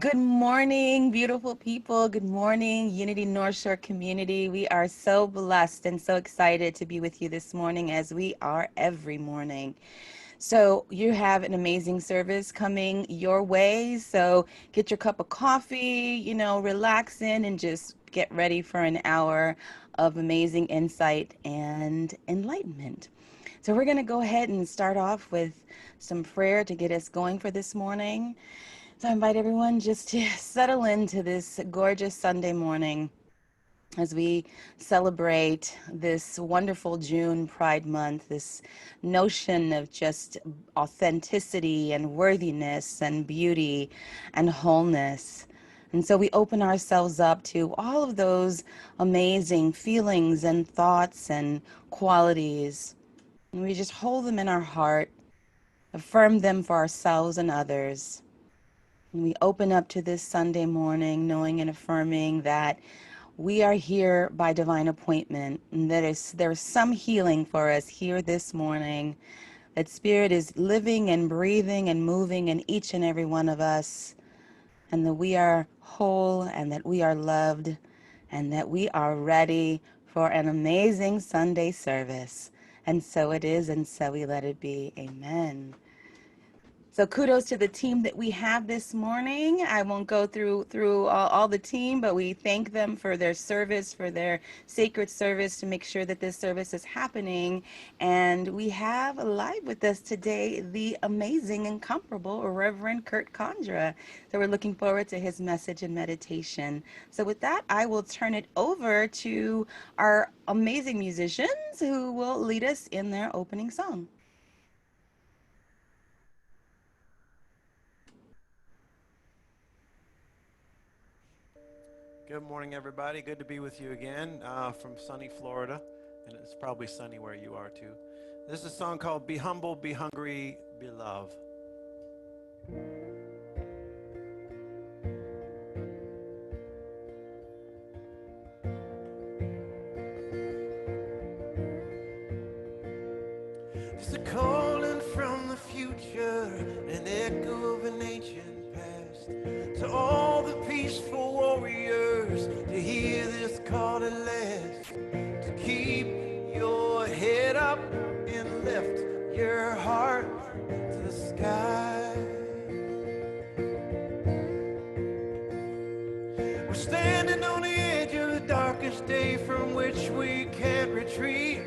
Good morning, beautiful people. Good morning, Unity North Shore community. We are so blessed and so excited to be with you this morning as we are every morning. So, you have an amazing service coming your way. So, get your cup of coffee, relax in and just get ready for an hour of amazing insight and enlightenment. So, we're going to go ahead and start off with some prayer to get us going for this morning. So I invite everyone just to settle into this gorgeous Sunday morning as we celebrate this wonderful June Pride Month, this notion of just authenticity and worthiness and beauty and wholeness. And so we open ourselves up to all of those amazing feelings and thoughts and qualities. And we just hold them in our heart, affirm them for ourselves and others. And we open up to this Sunday morning knowing and affirming that we are here by divine appointment, and that there's some healing for us here this morning, that Spirit is living and breathing and moving in each and every one of us, and that we are whole and that we are loved and that we are ready for an amazing Sunday service. And so it is, and so we let it be. Amen. So kudos to the team that we have this morning. I won't go through all the team, but we thank them for their service, for their sacred service to make sure that this service is happening. And we have live with us today the amazing, incomparable Reverend Kurt Condra. So we're looking forward to his message and meditation. So with that, I will turn it over to our amazing musicians who will lead us in their opening song. Good morning, everybody. Good to be with you again from sunny Florida, and it's probably sunny where you are too. This is a song called Be Humble, Be Hungry, Be Love. There's a calling from the future, an echo of an ancient past. To all the peaceful warriors, to hear this call at last. To keep your head up and lift your heart to the sky. We're standing on the edge of the darkest day from which we can't retreat.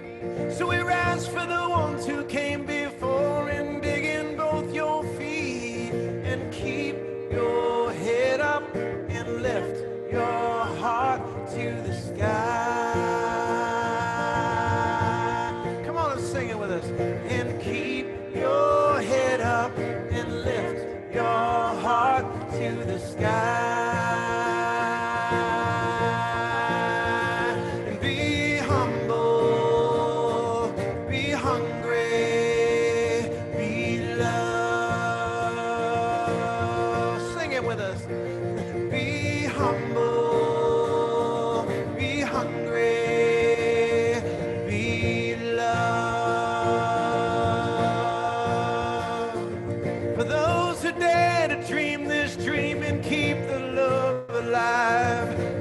So we rise for the ones who came before and dig in both your feet. And keep your head up and lift your heart to the sky. Come on and sing it with us. And keep your head up and lift your heart to the sky.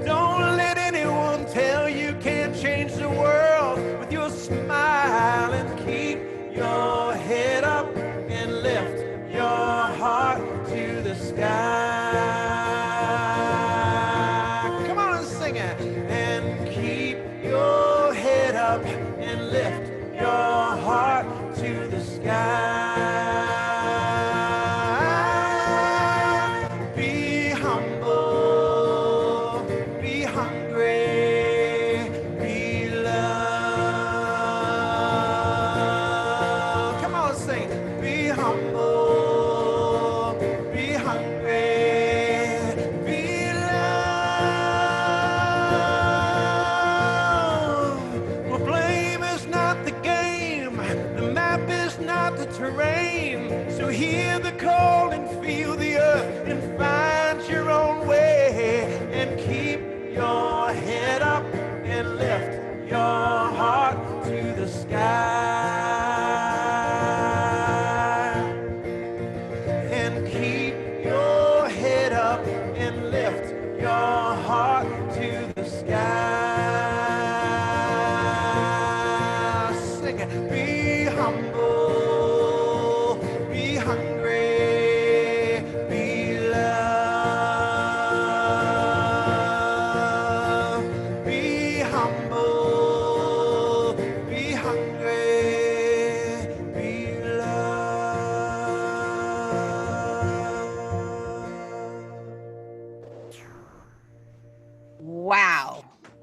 Don't let anyone tell you can't change the world with your smile. And keep your head up and lift your heart to the sky. Come on and sing it. And keep your head up and lift your heart to the sky.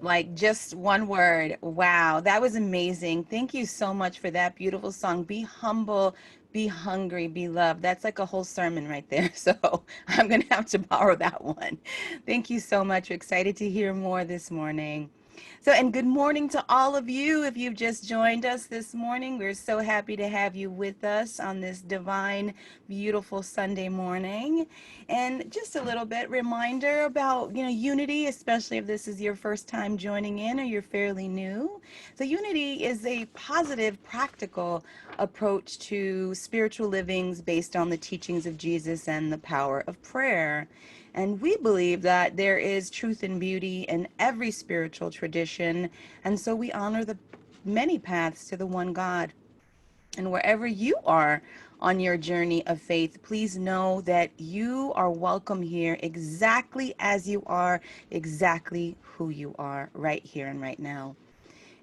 Like just one word. Wow, that was amazing. Thank you so much for that beautiful song. Be humble, be hungry, be loved. That's like a whole sermon right there. So I'm going to have to borrow that one. Thank you so much. We're excited to hear more this morning. So, and good morning to all of you. If you've just joined us this morning, we're so happy to have you with us on this divine, beautiful Sunday morning. And just a little bit reminder about, unity, especially if this is your first time joining in or you're fairly new. So, unity is a positive, practical approach to spiritual livings based on the teachings of Jesus and the power of prayer. And we believe that there is truth and beauty in every spiritual tradition. And so we honor the many paths to the one God. And wherever you are on your journey of faith, please know that you are welcome here exactly as you are, exactly who you are, right here and right now.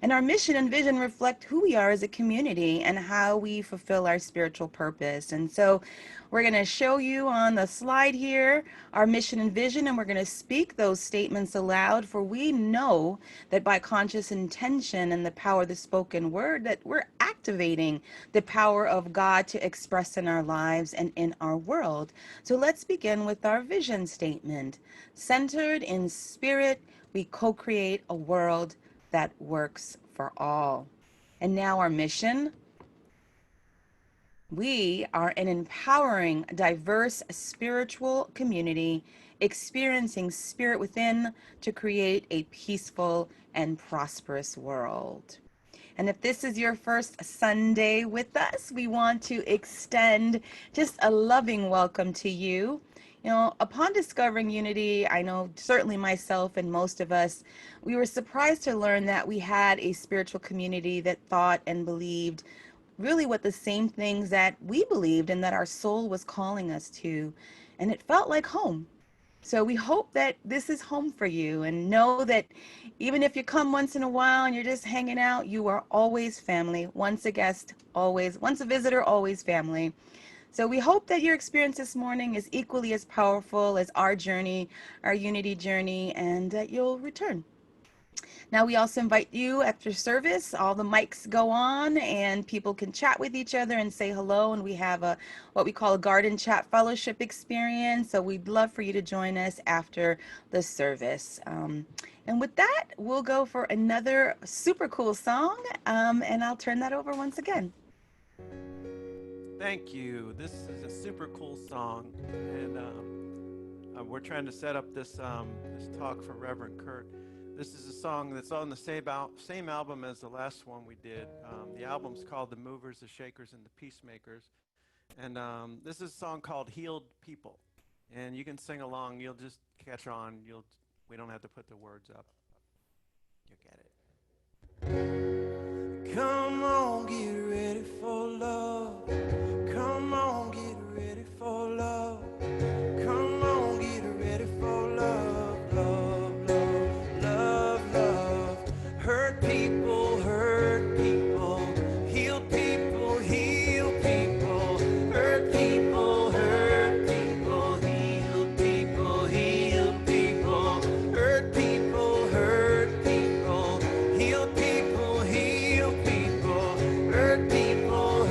And our mission and vision reflect who we are as a community and how we fulfill our spiritual purpose. And so we're going to show you on the slide here our mission and vision, and we're going to speak those statements aloud, for we know that by conscious intention and the power of the spoken word, that we're activating the power of God to express in our lives and in our world. So let's begin with our vision statement. Centered in spirit, we co-create a world that works for all. And now our mission. We are an empowering, diverse spiritual community experiencing spirit within to create a peaceful and prosperous world. And if this is your first Sunday with us, we want to extend just a loving welcome to you. Upon discovering Unity, I know certainly myself and most of us, we were surprised to learn that we had a spiritual community that thought and believed really what the same things that we believed and that our soul was calling us to. And it felt like home. So we hope that this is home for you, and know that even if you come once in a while and you're just hanging out, you are always family. Once a guest, always, once a visitor, always family. So we hope that your experience this morning is equally as powerful as our journey, our unity journey, and that you'll return. Now, we also invite you after service. All the mics go on and people can chat with each other and say hello. And we have what we call a garden chat fellowship experience. So we'd love for you to join us after the service. And with that, we'll go for another super cool song. And I'll turn that over once again. Thank you. This is a super cool song, and we're trying to set up this talk for Reverend Kurt. This is a song that's on the same album as the last one we did. The album's called The Movers, the Shakers, and the Peacemakers, and this is a song called "Healed People," and you can sing along. You'll just catch on. We don't have to put the words up. You'll get it. Come on, get ready for love. Come on, get ready for love. Come on, get ready for love, love, love, love, love. Hurt people, heal people, heal people. Hurt people, heal people, heal people. Hurt people, heal people, heal people. Hurt people,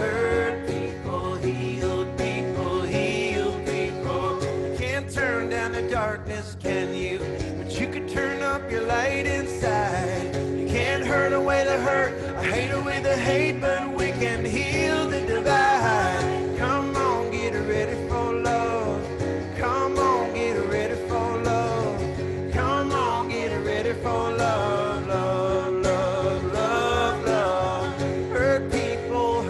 heal people, heal people. Can't turn down the darkness, can you? But you can turn up your light inside. You can't hurt away the hurt, or hate away the hate, but we can heal the divide. Come on, get ready for love. Come on, get ready for love. Come on, get ready for love, love, love, love, love. Hurt people,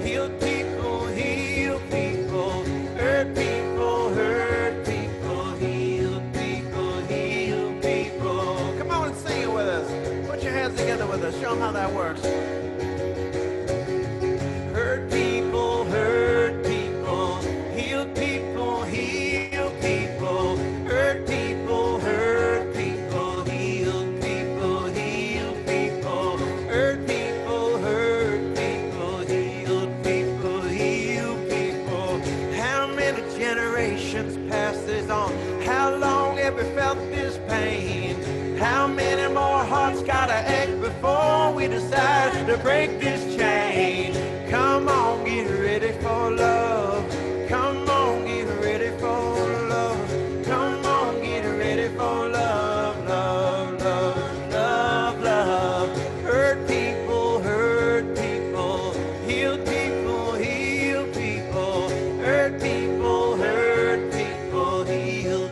heal people, heal people. Hurt people, heal people, heal people. Come on and sing it with us. Put your hands together with us. Show them how that works. Hurt people, heal people, heal people. Hurt people, heal people, heal people. Hurt people, heal people, heal people. How many generations pass this on? How long have we felt this pain? hearts gotta ache before we decide to break this chain. Come on, get ready for love. Come on, get ready for love. Come on, get ready for love, love, love, love, love. Hurt people, heal people, heal people. Hurt people, heal people, heal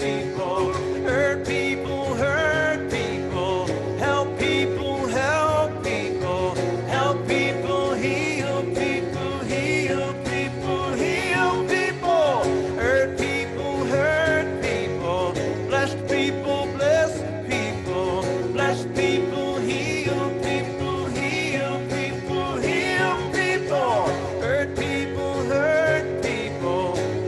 people. Hurt people, help people, help people. Help people, heal people, heal people, heal people. Hurt people, blessed people, bless people. Blessed people, heal people, heal people, heal people. Hurt people,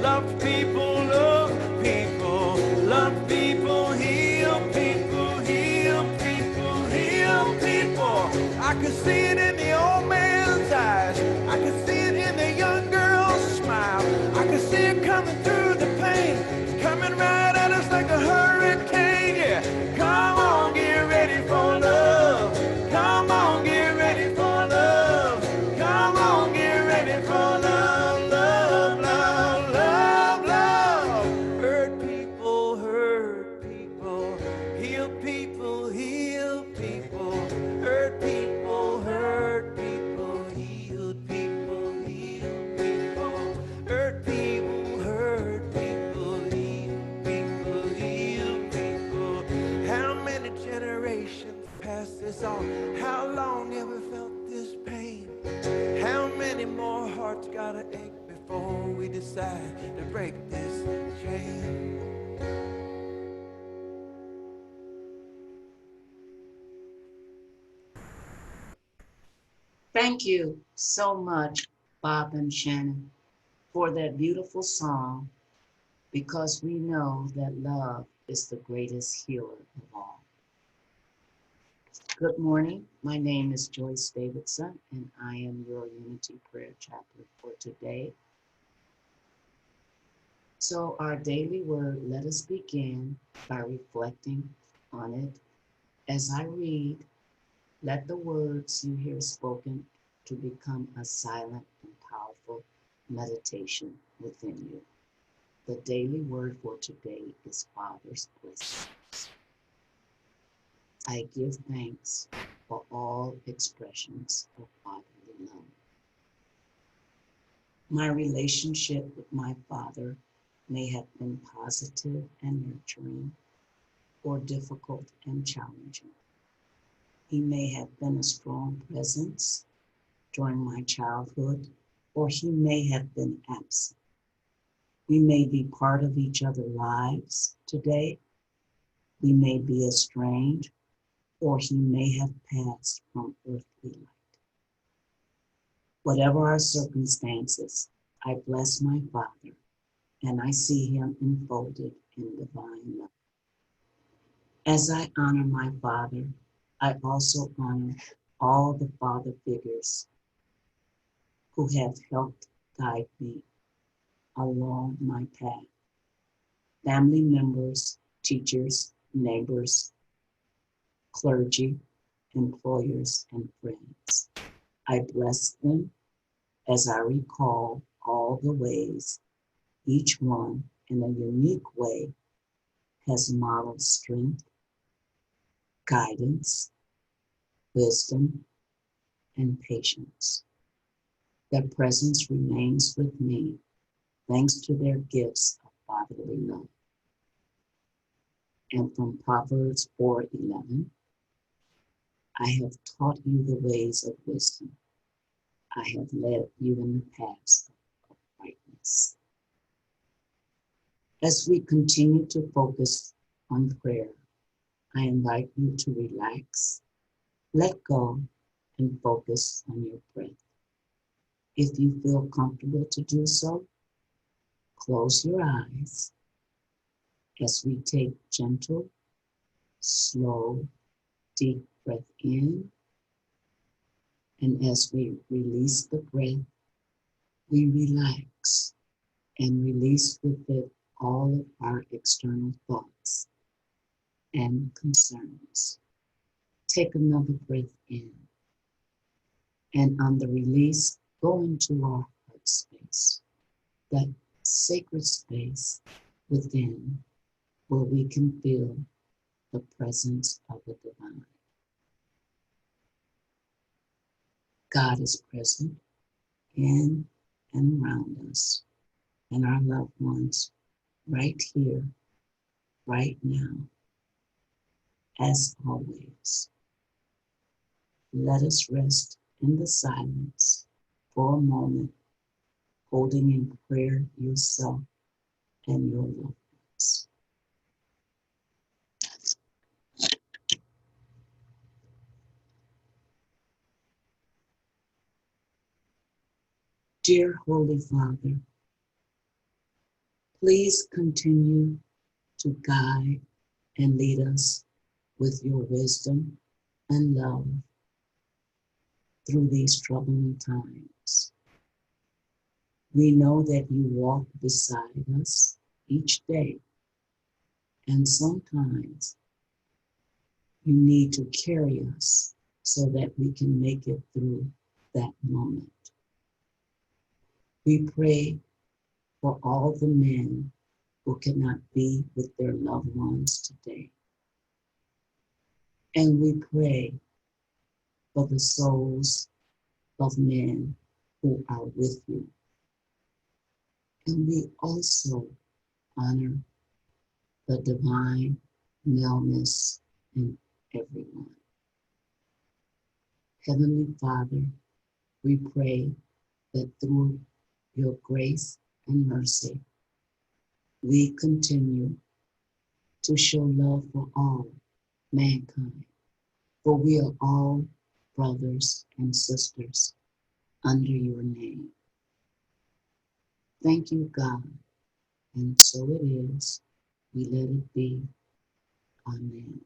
love people, love people. Love people, heal people, heal people, heal people. I could see it in the old man's eyes. I could see it in the young girl's smile. I could see it coming through the pain. It's coming right at us like a hurricane, yeah. Come on, get ready for love. Come on, get ready for love. Come on, get ready for love, love, love, love, love. Hurt people, heal people, heal people. Hurt people, heal people, heal people. Hurt people, heal people, heal people. How many generations passed this on? How long have we felt this pain? How many more hearts gotta ache before we decide to break this chain? Thank you so much, Bob and Shannon, for that beautiful song, because we know that love is the greatest healer of all. Good morning. My name is Joyce Davidson, and I am your Unity Prayer Chaplain for today. So our daily word, let us begin by reflecting on it. As I read, let the words you hear spoken to become a silent and powerful meditation within you. The daily word for today is Father's blessing. I give thanks for all expressions of fatherly love. My relationship with my father may have been positive and nurturing, or difficult and challenging. He may have been a strong presence during my childhood, or he may have been absent. We may be part of each other's lives today. We may be estranged, or he may have passed from earthly light. Whatever our circumstances, I bless my Father, and I see him enfolded in divine love. As I honor my Father, I also honor all the father figures who have helped guide me along my path. Family members, teachers, neighbors, clergy, employers, and friends. I bless them as I recall all the ways each one in a unique way has modeled strength, guidance, wisdom, and patience. Their presence remains with me thanks to their gifts of fatherly love. And from Proverbs 4:11, I have taught you the ways of wisdom. I have led you in the paths of rightness. As we continue to focus on prayer, I invite you to relax, let go, and focus on your breath. If you feel comfortable to do so, close your eyes as we take gentle, slow, deep breath in, and as we release the breath, we relax and release with it all of our external thoughts. and concerns. Take another breath in, and on the release, go into our heart space, that sacred space within where we can feel the presence of the divine. God is present in and around us and our loved ones right here, right now, as always. Let us rest in the silence for a moment, holding in prayer yourself and your loved ones. Dear Holy Father, please continue to guide and lead us with your wisdom and love through these troubling times. We know that you walk beside us each day, and sometimes you need to carry us so that we can make it through that moment. We pray for all the men who cannot be with their loved ones today. And we pray for the souls of men who are with you. And we also honor the divine maleness in everyone. Heavenly Father, we pray that through your grace and mercy, we continue to show love for all mankind, for we are all brothers and sisters under your name. Thank you, God, and so it is. We let it be. Amen.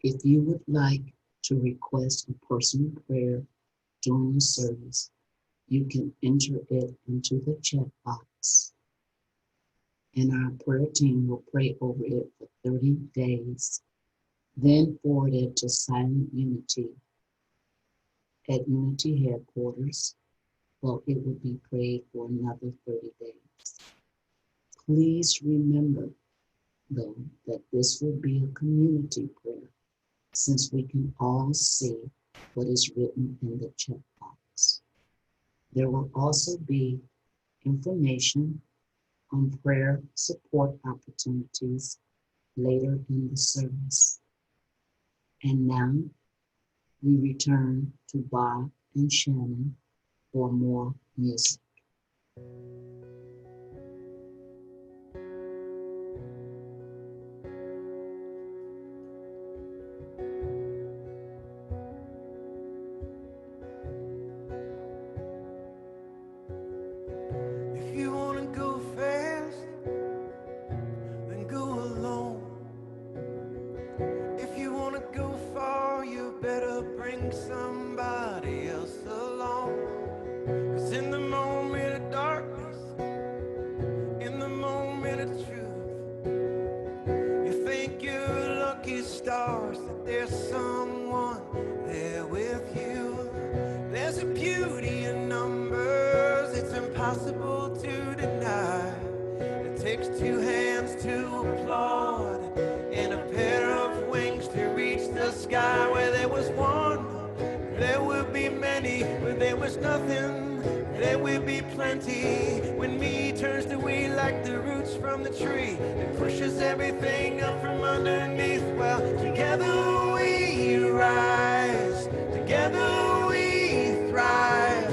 If you would like to request a personal prayer during the service, you can enter it into the chat box, and our prayer team will pray over it for 30 days, then forward it to Silent Unity at Unity headquarters. Well, it will be prayed for another 30 days. Please remember, though, that this will be a community prayer, since we can all see what is written in the chat box. There will also be information on prayer support opportunities later in the service. And now we return to Bob and Shannon for more music. If you wanna go fast, then go alone. If you wanna go far, you better bring somebody else along. 'Cause in the moment of darkness, in the moment of truth, you think you're lucky stars that there's someone there with you. There's a beauty in numbers, it's impossible to deny. It takes two hands to applaud and a pair of wings to reach the sky. Where there was one, there will be many. Where there was nothing, there will be plenty. When me turns to we like the roots from the tree, it pushes everything up from underneath. Well, together we rise, together we thrive.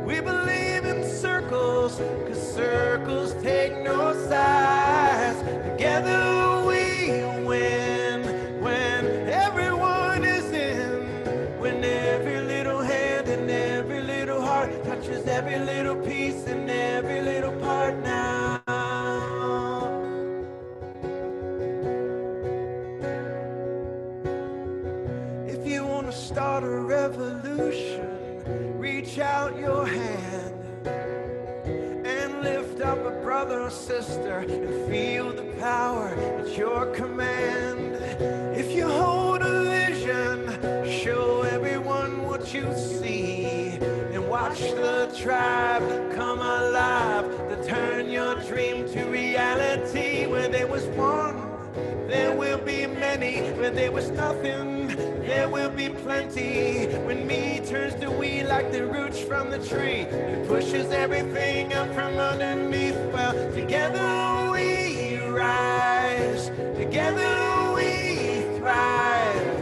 We believe in circles, 'cause circles take no sides. Together we win, when everyone is in, when every little hand and every little heart touches every little piece and every little part now. If you want to start a revolution, reach out your hand and lift up a brother or sister and feel the power at your command. If you hold a vision, show everyone what you see, and watch the tribe come alive to turn your dream to reality. Where there was one, there will be many. Where there was nothing, there will be plenty. When me turns to we like the roots from the tree, it pushes everything up from underneath. Well, together we rise, together we thrive.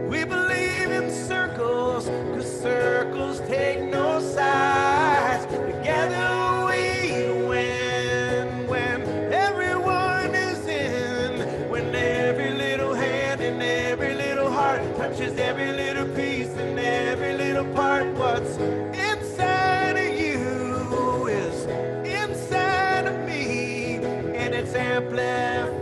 We believe in circles, 'cause circles take no sides. Together we win, when everyone is in, when every little hand and every little heart touches every little piece and every little part. What's inside of you is inside of me, and it's amplified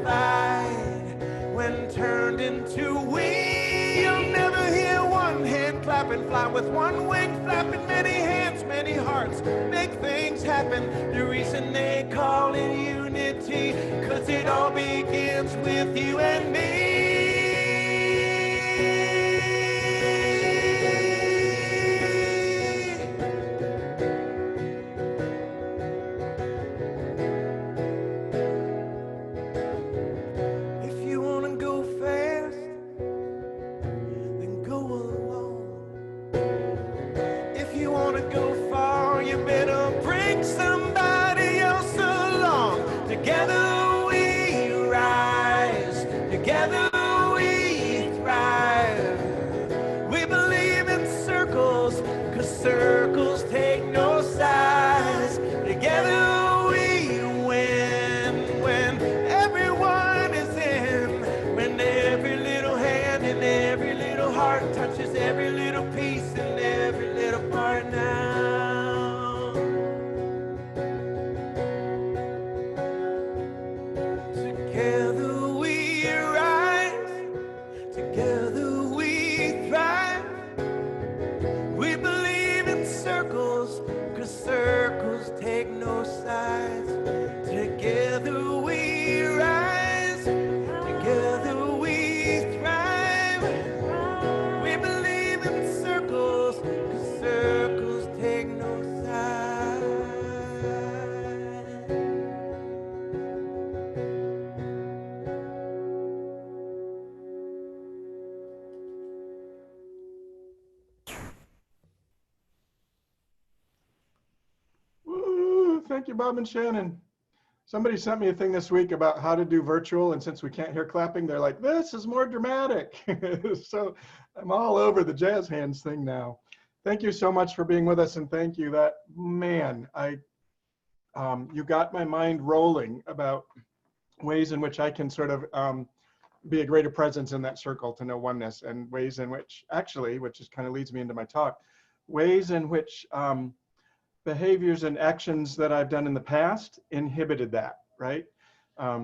when turned into we. You'll never hear one hand clapping, fly with one wing flapping. Many hands, many hearts make things happen. The reason they call it unity, 'cause it all begins with you and me. If you wanna go fast, then go alone. If you wanna go far, you better bring somebody else along. Together we rise, together we thrive. We believe in circles, 'cause circles take no sides. Together we win, when everyone is in, when every little hand and every little heart touches every little piece and every little part now. Together we rise, together we thrive. We believe in circles, 'cause circles take no sides. Together we rise, together we thrive. We believe in circles, 'cause circles take no sides. Woo, thank you, Bob and Shannon. Somebody sent me a thing this week about how to do virtual, and since we can't hear clapping, they're like, this is more dramatic. So I'm all over the jazz hands thing now. Thank you so much for being with us, and thank you. That, man, you got my mind rolling about ways in which I can sort of be a greater presence in that circle to know oneness, and ways in which, actually, which is kind of leads me into my talk, ways in which behaviors and actions that I've done in the past inhibited that, right?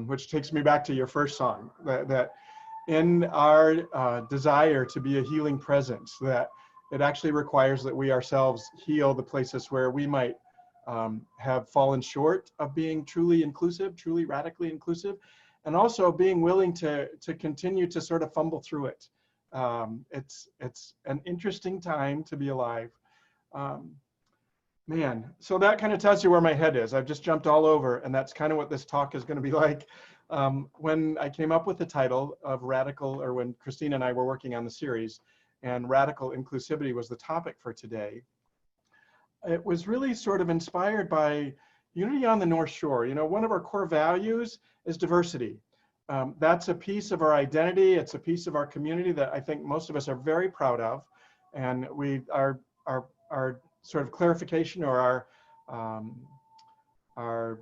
Which takes me back to your first song, that in our desire to be a healing presence, that it actually requires that we ourselves heal the places where we might have fallen short of being truly inclusive, truly radically inclusive, and also being willing to continue to sort of fumble through it. It's an interesting time to be alive. Man, so that kind of tells you where my head is. I've just jumped all over, and that's kind of what this talk is going to be like. When I came up with the title of Radical, or when Christine and I were working on the series, and Radical Inclusivity was the topic for today, it was really sort of inspired by Unity on the North Shore. You know, one of our core values is diversity. That's a piece of our identity. It's a piece of our community that I think most of us are very proud of. And our sort of clarification, or our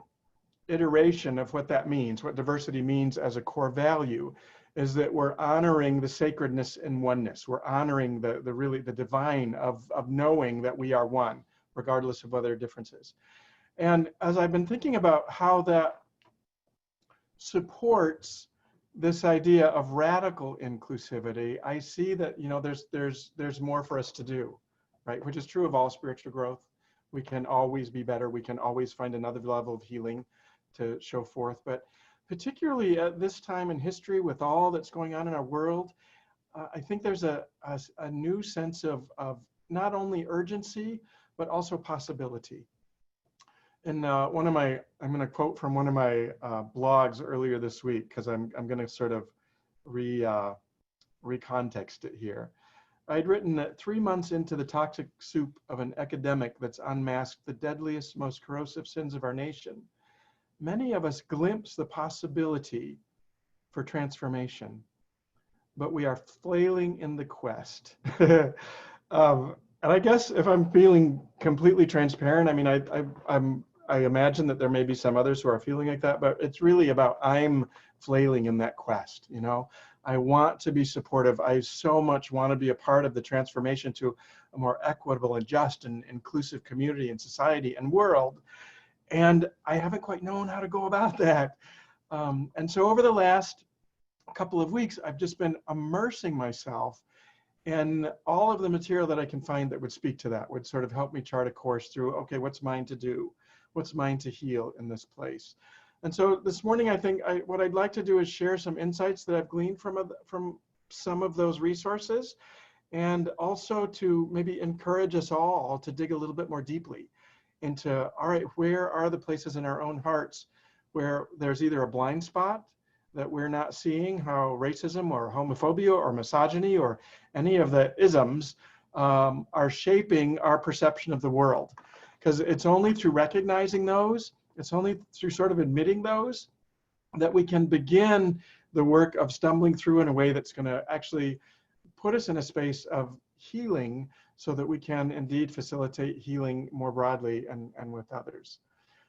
iteration of what that means, what diversity means as a core value, is that we're honoring the sacredness in oneness. We're honoring the really the divine of knowing that we are one, regardless of what our differences. And as I've been thinking about how that supports this idea of radical inclusivity, I see that, you know, there's more for us to do, right? Which is true of all spiritual growth. We can always be better. We can always find another level of healing. to show forth. But particularly at this time in history, with all that's going on in our world, I think there's a new sense of not only urgency, but also possibility. And I'm going to quote from one of my blogs earlier this week, because I'm going to sort of recontext it here. I'd written that 3 months into the toxic soup of an epidemic that's unmasked the deadliest, most corrosive sins of our nation, many of us glimpse the possibility for transformation, but we are flailing in the quest. And I guess if I'm feeling completely transparent, I mean, I imagine that there may be some others who are feeling like that, but it's really about I'm flailing in that quest, you know? I want to be supportive. I so much want to be a part of the transformation to a more equitable and just and inclusive community and society and world. And I haven't quite known how to go about that. And so over the last couple of weeks, I've just been immersing myself in all of the material that I can find that would speak to that, would sort of help me chart a course through, okay, what's mine to do? What's mine to heal in this place? And so this morning, I think what I'd like to do is share some insights that I've gleaned from some of those resources, and also to maybe encourage us all to dig a little bit more deeply into, all right, where are the places in our own hearts where there's either a blind spot that we're not seeing, how racism or homophobia or misogyny or any of the isms are shaping our perception of the world. Because it's only through recognizing those, it's only through sort of admitting those, that we can begin the work of stumbling through in a way that's going to actually put us in a space of healing, so that we can indeed facilitate healing more broadly and with others.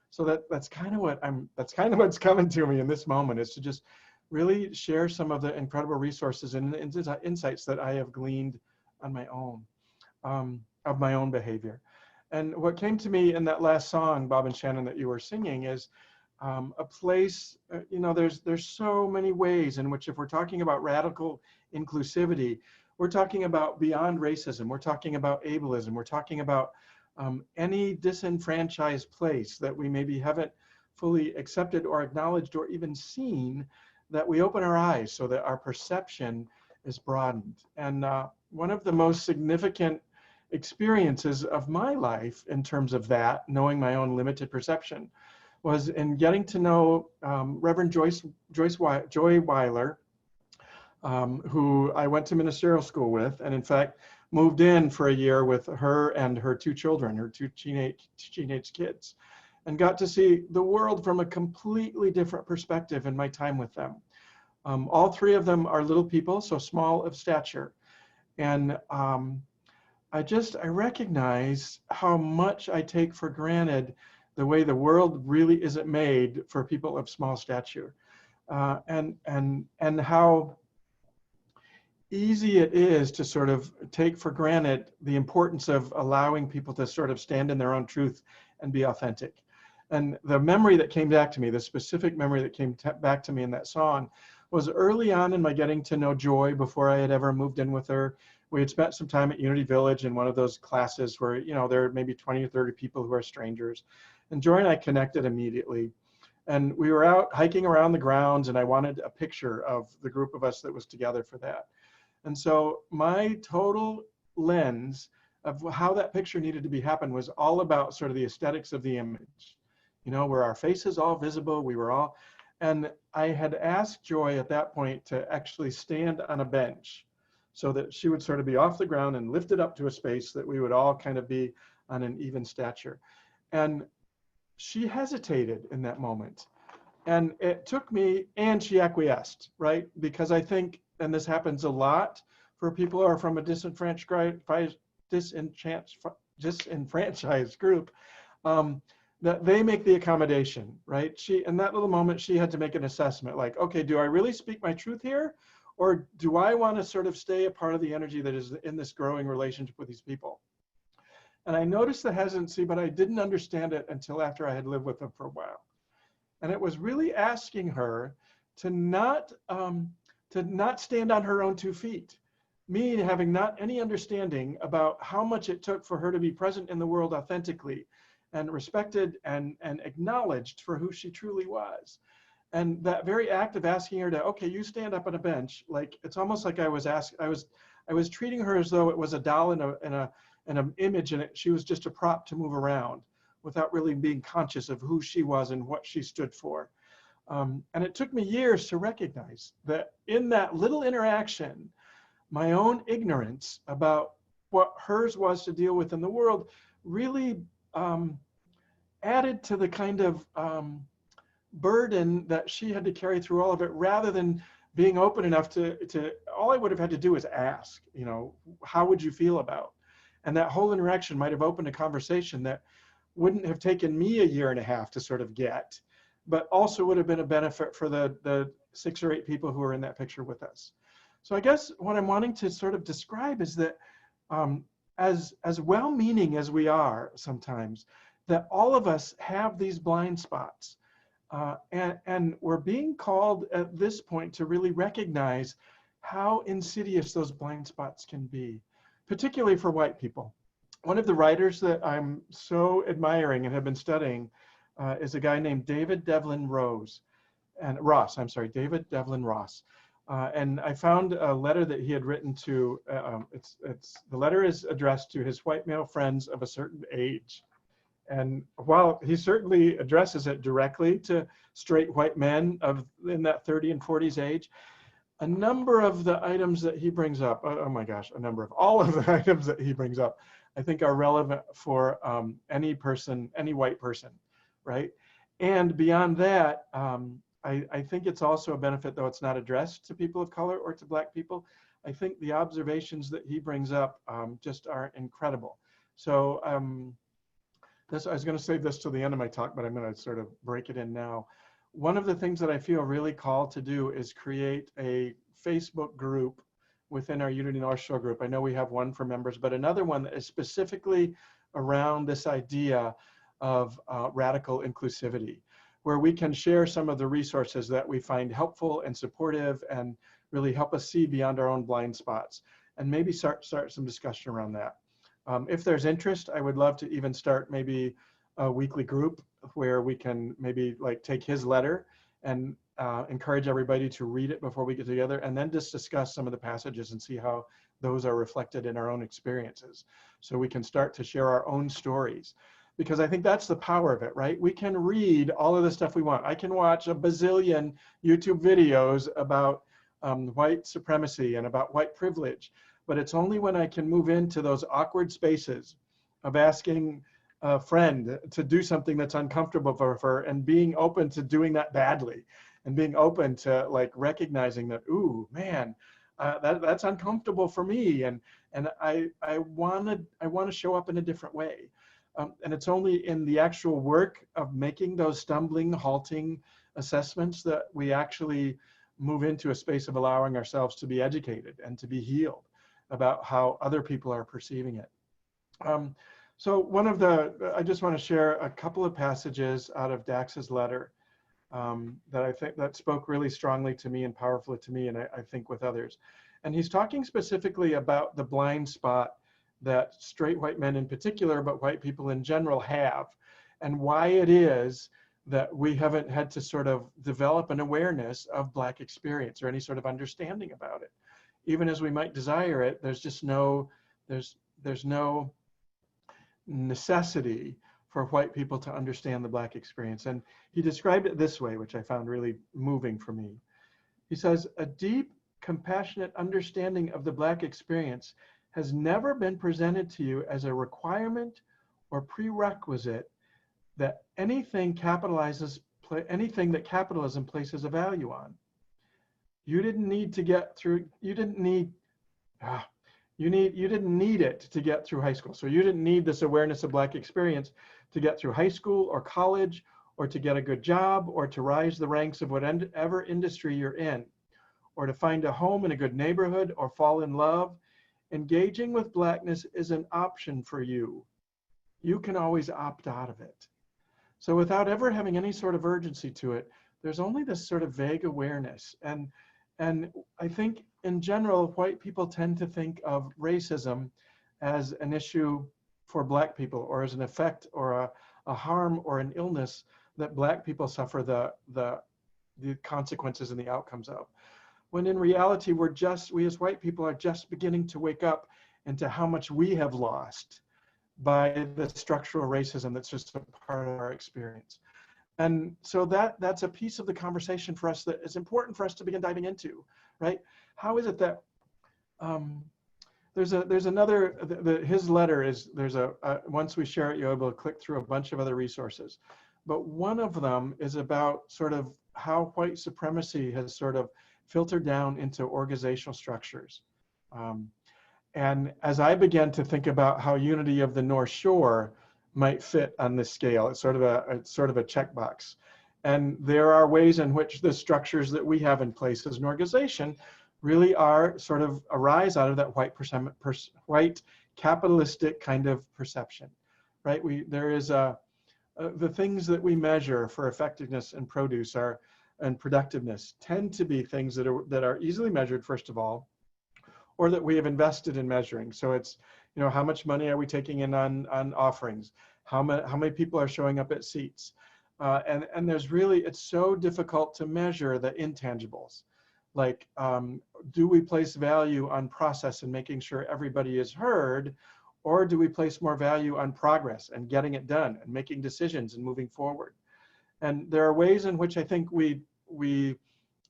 So that's kind of what's coming to me in this moment, is to just really share some of the incredible resources and insights that I have gleaned on my own, of my own behavior. And what came to me in that last song, Bob and Shannon, that you were singing, is a place, you know, there's so many ways in which, if we're talking about radical inclusivity, we're talking about beyond racism, we're talking about ableism, we're talking about any disenfranchised place that we maybe haven't fully accepted or acknowledged or even seen, that we open our eyes so that our perception is broadened. And one of the most significant experiences of my life in terms of that, knowing my own limited perception, was in getting to know Reverend Joy Weiler, who I went to ministerial school with, and in fact moved in for a year with her and her two children, her two teenage kids, and got to see the world from a completely different perspective in my time with them. All three of them are little people, so small of stature. And I recognize how much I take for granted the way the world really isn't made for people of small stature, and how easy it is to sort of take for granted the importance of allowing people to sort of stand in their own truth and be authentic. And the memory that came back to me, the specific memory that came back to me in that song, was early on in my getting to know Joy, before I had ever moved in with her. We had spent some time at Unity Village in one of those classes where, you know, there are maybe 20 or 30 people who are strangers. And Joy and I connected immediately. And we were out hiking around the grounds, and I wanted a picture of the group of us that was together for that. And so my total lens of how that picture needed to be happen was all about sort of the aesthetics of the image. You know, were our faces all visible? We were all, and I had asked Joy at that point to actually stand on a bench so that she would sort of be off the ground and lifted up to a space that we would all kind of be on an even stature. And she hesitated in that moment. And it took me, and she acquiesced, right? Because I think, and this happens a lot for people who are from a disenfranchised group, that they make the accommodation, right? In that little moment, she had to make an assessment, like, okay, do I really speak my truth here? Or do I want to sort of stay a part of the energy that is in this growing relationship with these people? And I noticed the hesitancy, but I didn't understand it until after I had lived with them for a while. And it was really asking her to not stand on her own 2 feet. Me having not any understanding about how much it took for her to be present in the world authentically, and respected and acknowledged for who she truly was. And that very act of asking her to, okay, you stand up on a bench, like it's almost like I was treating her as though it was a doll in an image, and she was just a prop to move around without really being conscious of who she was and what she stood for. And it took me years to recognize that in that little interaction, my own ignorance about what hers was to deal with in the world really added to the kind of burden that she had to carry through all of it, rather than being open enough to all I would have had to do is ask, how would you feel about? And that whole interaction might have opened a conversation that wouldn't have taken me a year and a half to sort of get, but also would have been a benefit for the 6 or 8 people who are in that picture with us. So I guess what I'm wanting to sort of describe is that as well-meaning as we are sometimes, that all of us have these blind spots. And we're being called at this point to really recognize how insidious those blind spots can be, particularly for white people. One of the writers that I'm so admiring and have been studying is a guy named David Devlin Ross. David Devlin Ross. And I found a letter that he had written to, the letter is addressed to his white male friends of a certain age. And while he certainly addresses it directly to straight white men in that 30 and 40s age, a number of the items that he brings up, all of the items that he brings up, I think are relevant for any white person, right? And beyond that, I think it's also a benefit, though it's not addressed to people of color or to Black people. I think the observations that he brings up just are incredible. So I was going to save this till the end of my talk, but I'm going to sort of break it in now. One of the things that I feel really called to do is create a Facebook group within our Unity North Shore group. I know we have one for members, but another one that is specifically around this idea of radical inclusivity, where we can share some of the resources that we find helpful and supportive and really help us see beyond our own blind spots, and maybe start some discussion around that. If there's interest, I would love to even start maybe a weekly group where we can maybe like take his letter and encourage everybody to read it before we get together, and then just discuss some of the passages and see how those are reflected in our own experiences. So we can start to share our own stories, because I think that's the power of it, right? We can read all of the stuff we want. I can watch a bazillion YouTube videos about white supremacy and about white privilege, but it's only when I can move into those awkward spaces of asking a friend to do something that's uncomfortable for her and being open to doing that badly, and being open to like recognizing that, ooh, man, that's uncomfortable for me, and I want to show up in a different way. And it's only in the actual work of making those stumbling, halting assessments that we actually move into a space of allowing ourselves to be educated and to be healed about how other people are perceiving it. So I just want to share a couple of passages out of Dax's letter that I think that spoke really strongly to me and powerfully to me, and I think with others. And he's talking specifically about the blind spot that straight white men in particular, but white people in general have, and why it is that we haven't had to sort of develop an awareness of Black experience or any sort of understanding about it. Even as we might desire it, there's just there's no necessity for white people to understand the Black experience. And he described it this way, which I found really moving for me. He says, a deep, compassionate understanding of the Black experience has never been presented to you as a requirement or prerequisite that anything that capitalism places a value on. You didn't need to get through, you didn't need it to get through high school. So you didn't need this awareness of Black experience to get through high school or college, or to get a good job, or to rise the ranks of whatever industry you're in, or to find a home in a good neighborhood or fall in love. Engaging with Blackness is an option for you. You can always opt out of it. So without ever having any sort of urgency to it, there's only this sort of vague awareness. And I think in general, white people tend to think of racism as an issue for Black people, or as an effect or a harm or an illness that Black people suffer the consequences and the outcomes of. When in reality, we as white people are just beginning to wake up into how much we have lost by the structural racism that's just a part of our experience. And so that's a piece of the conversation for us that is important for us to begin diving into, right? How is it that there's another, his letter is, once we share it, you're able to click through a bunch of other resources. But one of them is about sort of how white supremacy has sort of filtered down into organizational structures. And as I began to think about how unity of the North Shore might fit on this scale, it's sort of a checkbox. And there are ways in which the structures that we have in place as an organization really are sort of arise out of that white capitalistic kind of perception, right? There is the things that we measure for effectiveness and produce and productiveness tend to be things that are easily measured, first of all, or that we have invested in measuring. So it's, how much money are we taking in on offerings? How many people are showing up at seats? And there's really, it's so difficult to measure the intangibles. Like, do we place value on process and making sure everybody is heard? Or do we place more value on progress and getting it done and making decisions and moving forward? And there are ways in which I think we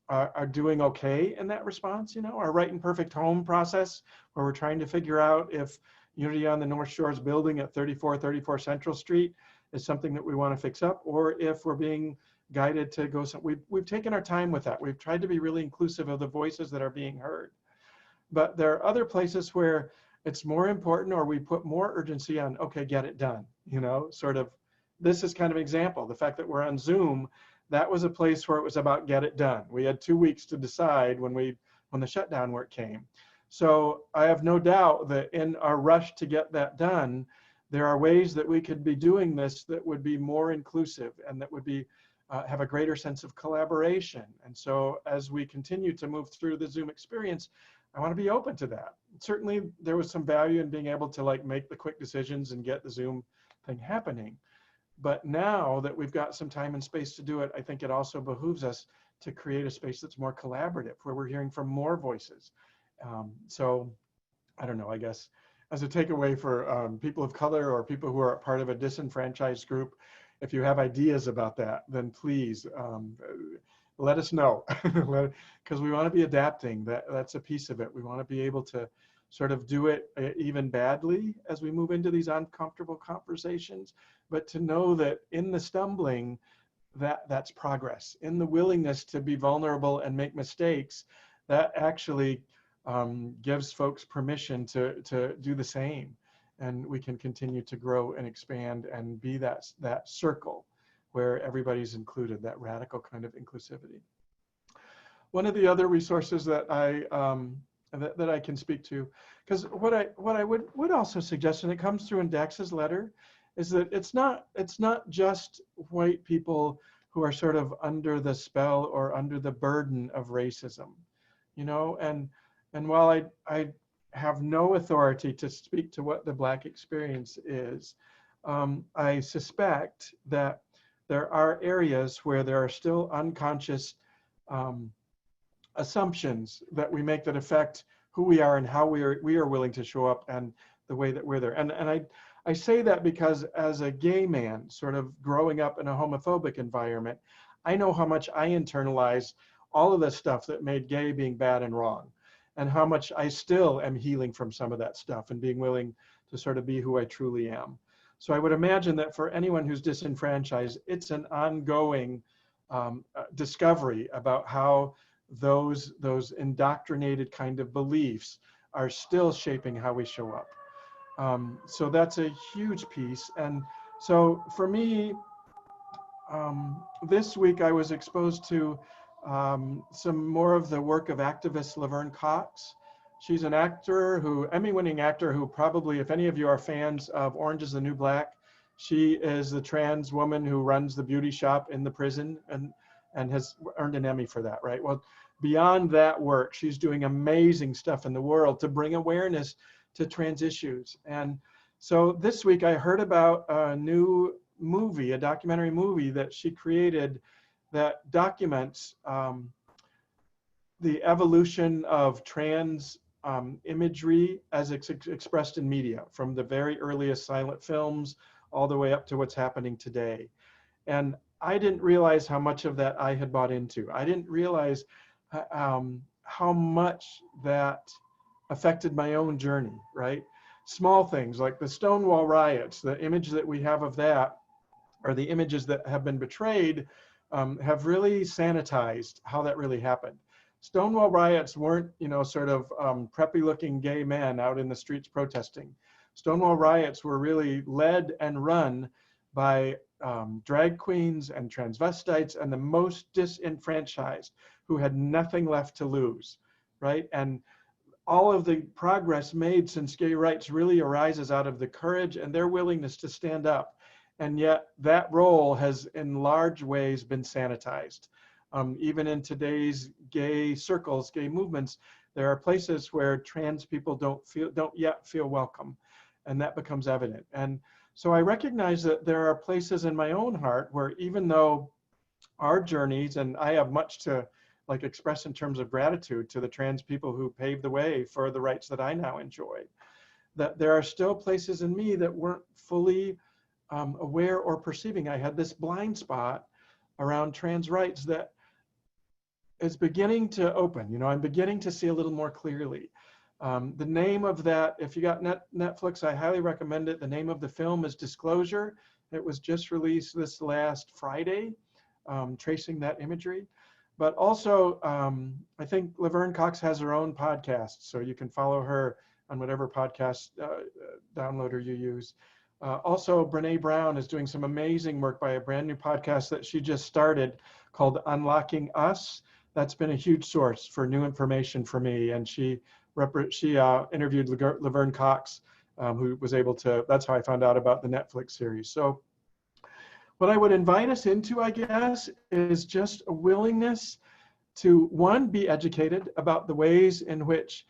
are doing okay in that response. Our Right and Perfect Home process, where we're trying to figure out if Unity on the North Shore's building at 3434 Central Street is something that we want to fix up, or if we're being guided to go. We've taken our time with that. We've tried to be really inclusive of the voices that are being heard. But there are other places where it's more important, or we put more urgency on, okay, get it done. Sort of, this is kind of an example. The fact that we're on Zoom, that was a place where it was about get it done. We had 2 weeks to decide when the shutdown work came. So I have no doubt that in our rush to get that done, there are ways that we could be doing this that would be more inclusive and that would be have a greater sense of collaboration. And so as we continue to move through the Zoom experience, I want to be open to that. Certainly there was some value in being able to make the quick decisions and get the Zoom thing happening. But now that we've got some time and space to do it, I think it also behooves us to create a space that's more collaborative, where we're hearing from more voices. So I don't know, I guess as a takeaway for people of color or people who are part of a disenfranchised group, if you have ideas about that, then please let us know, because we want to be adapting. That's a piece of it. We want to be able to sort of do it even badly as we move into these uncomfortable conversations, but to know that in the stumbling, that's progress. In the willingness to be vulnerable and make mistakes, that actually gives folks permission to do the same. And we can continue to grow and expand and be that circle where everybody's included, that radical kind of inclusivity. One of the other resources that I can speak to, because what I would also suggest, and it comes through in Dax's letter, is that it's not just white people who are sort of under the spell or under the burden of racism, and while I have no authority to speak to what the Black experience is, I suspect that there are areas where there are still unconscious assumptions that we make that affect who we are and how we are willing to show up and the way that we're there. And I say that because as a gay man, sort of growing up in a homophobic environment, I know how much I internalized all of the stuff that made gay being bad and wrong, and how much I still am healing from some of that stuff and being willing to sort of be who I truly am. So I would imagine that for anyone who's disenfranchised, it's an ongoing discovery about how those indoctrinated kind of beliefs are still shaping how we show up. So that's a huge piece. And so for me, this week I was exposed to some more of the work of activist Laverne Cox. She's an actor Emmy-winning actor who probably, if any of you are fans of Orange is the New Black, she is the trans woman who runs the beauty shop in the prison and has earned an Emmy for that, right? Well, beyond that work, she's doing amazing stuff in the world to bring awareness to trans issues. And so this week I heard about a new movie, a documentary movie that she created that documents the evolution of trans imagery as it's expressed in media, from the very earliest silent films all the way up to what's happening today. And I didn't realize how much of that I had bought into. I didn't realize how much that affected my own journey, right? Small things like the Stonewall Riots, the image that we have of that, or the images that have been betrayed, have really sanitized how that really happened. Stonewall Riots weren't, sort of preppy looking gay men out in the streets protesting. Stonewall Riots were really led and run by drag queens and transvestites and the most disenfranchised who had nothing left to lose, right? And all of the progress made since gay rights really arises out of the courage and their willingness to stand up. And yet that role has in large ways been sanitized. Even in today's gay circles, gay movements, there are places where trans people don't yet feel welcome, and that becomes evident. And so I recognize that there are places in my own heart where, even though our journeys, and I have much to express in terms of gratitude to the trans people who paved the way for the rights that I now enjoy, that there are still places in me that weren't fully aware or perceiving. I had this blind spot around trans rights that is beginning to open. I'm beginning to see a little more clearly. The name of that, if you got Netflix, I highly recommend it. The name of the film is Disclosure. It was just released this last Friday, tracing that imagery. But also, I think Laverne Cox has her own podcast, so you can follow her on whatever podcast downloader you use. Also, Brene Brown is doing some amazing work by a brand new podcast that she just started called Unlocking Us. That's been a huge source for new information for me. And she interviewed Laverne Cox, who was able to, that's how I found out about the Netflix series. So what I would invite us into, I guess, is just a willingness to, one, be educated about the ways in which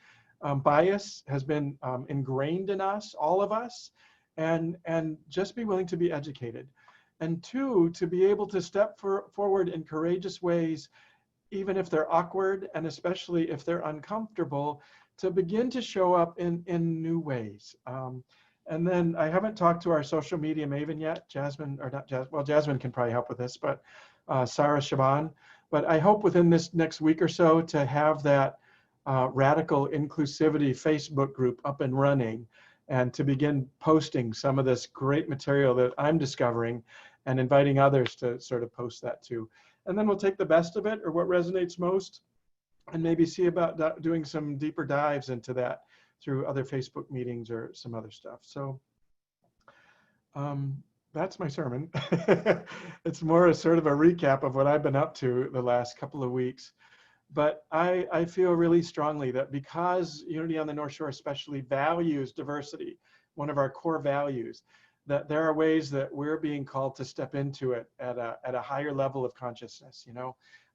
bias has been ingrained in us, all of us, and just be willing to be educated. And two, to be able to step forward in courageous ways, even if they're awkward, and especially if they're uncomfortable, to begin to show up in new ways. And then I haven't talked to our social media maven yet, Jasmine, or not Jasmine, well, Jasmine can probably help with this, but Sarah Shaban. But I hope within this next week or so to have that Radical Inclusivity Facebook group up and running, and to begin posting some of this great material that I'm discovering and inviting others to sort of post that too. And then we'll take the best of it, or what resonates most, and maybe see about doing some deeper dives into that through other Facebook meetings or some other stuff. So that's my sermon. It's more a sort of a recap of what I've been up to the last couple of weeks. But I feel really strongly that because Unity on the North Shore especially values diversity, one of our core values, that there are ways that we're being called to step into it at a higher level of consciousness.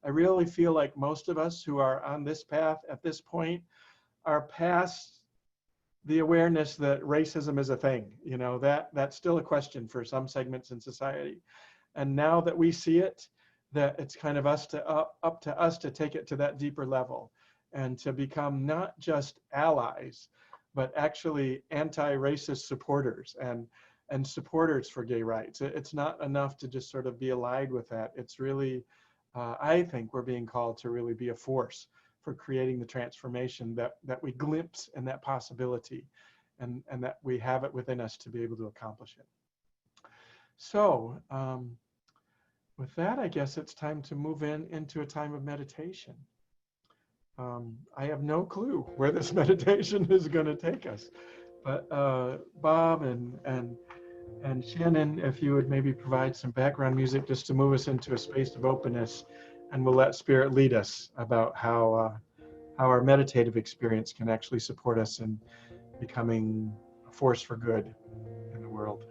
I really feel like most of us who are on this path at this point are past the awareness that racism is a thing. That's still a question for some segments in society. And now that we see it, that it's kind of up to us to take it to that deeper level and to become not just allies, but actually anti-racist supporters and supporters for gay rights. It's not enough to just sort of be allied with that. It's really, I think we're being called to really be a force for creating the transformation that we glimpse in that possibility, and that we have it within us to be able to accomplish it. So with that, I guess it's time to move into a time of meditation. I have no clue where this meditation is going to take us, but Bob and Shannon, if you would maybe provide some background music just to move us into a space of openness, and we'll let Spirit lead us about how our meditative experience can actually support us in becoming a force for good in the world.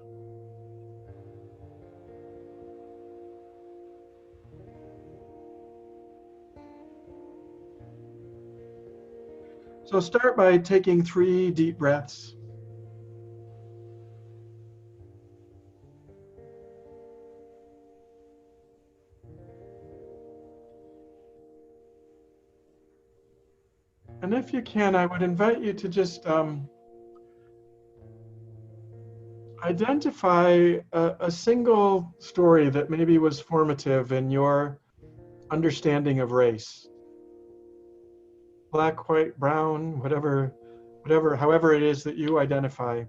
So start by taking 3 deep breaths. And if you can, I would invite you to just identify a single story that maybe was formative in your understanding of race. Black, white, brown, whatever, however it is that you identify.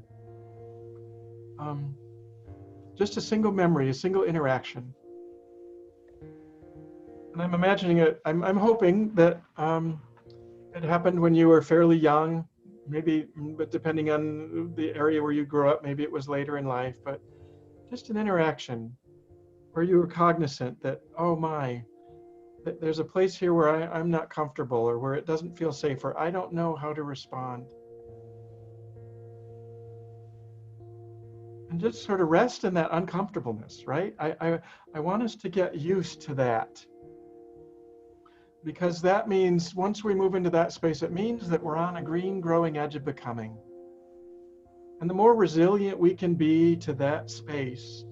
Just a single memory, a single interaction. And I'm imagining it, I'm hoping that it happened when you were fairly young, maybe, but depending on the area where you grew up, maybe it was later in life, but just an interaction where you were cognizant that, oh my, there's a place here where I'm not comfortable, or where it doesn't feel safe, or I don't know how to respond. And just sort of rest in that uncomfortableness, right? I want us to get used to that. Because that means once we move into that space, it means that we're on a green growing edge of becoming. And the more resilient we can be to that space,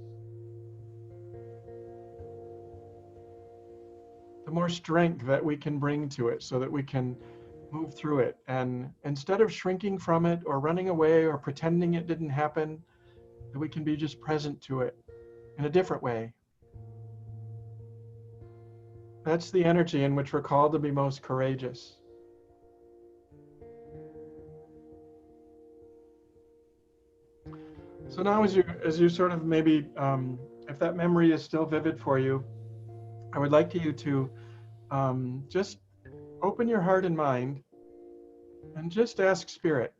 the more strength that we can bring to it so that we can move through it. And instead of shrinking from it or running away or pretending it didn't happen, that we can be just present to it in a different way. That's the energy in which we're called to be most courageous. So now as you sort of maybe, if that memory is still vivid for you, I would like you to just open your heart and mind and just ask Spirit,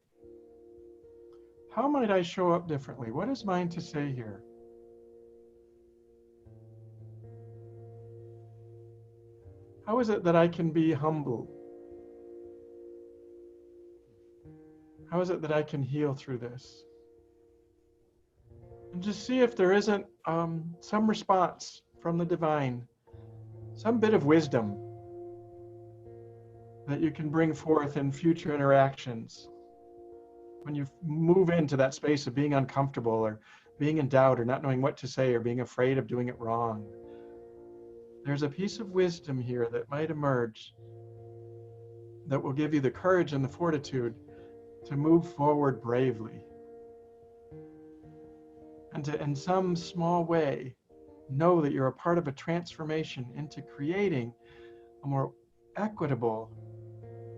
how might I show up differently? What is mine to say here? How is it that I can be humble? How is it that I can heal through this? And just see if there isn't some response from the divine, some bit of wisdom that you can bring forth in future interactions when you move into that space of being uncomfortable or being in doubt or not knowing what to say or being afraid of doing it wrong. There's a piece of wisdom here that might emerge that will give you the courage and the fortitude to move forward bravely and to, in some small way, know that you're a part of a transformation into creating a more equitable,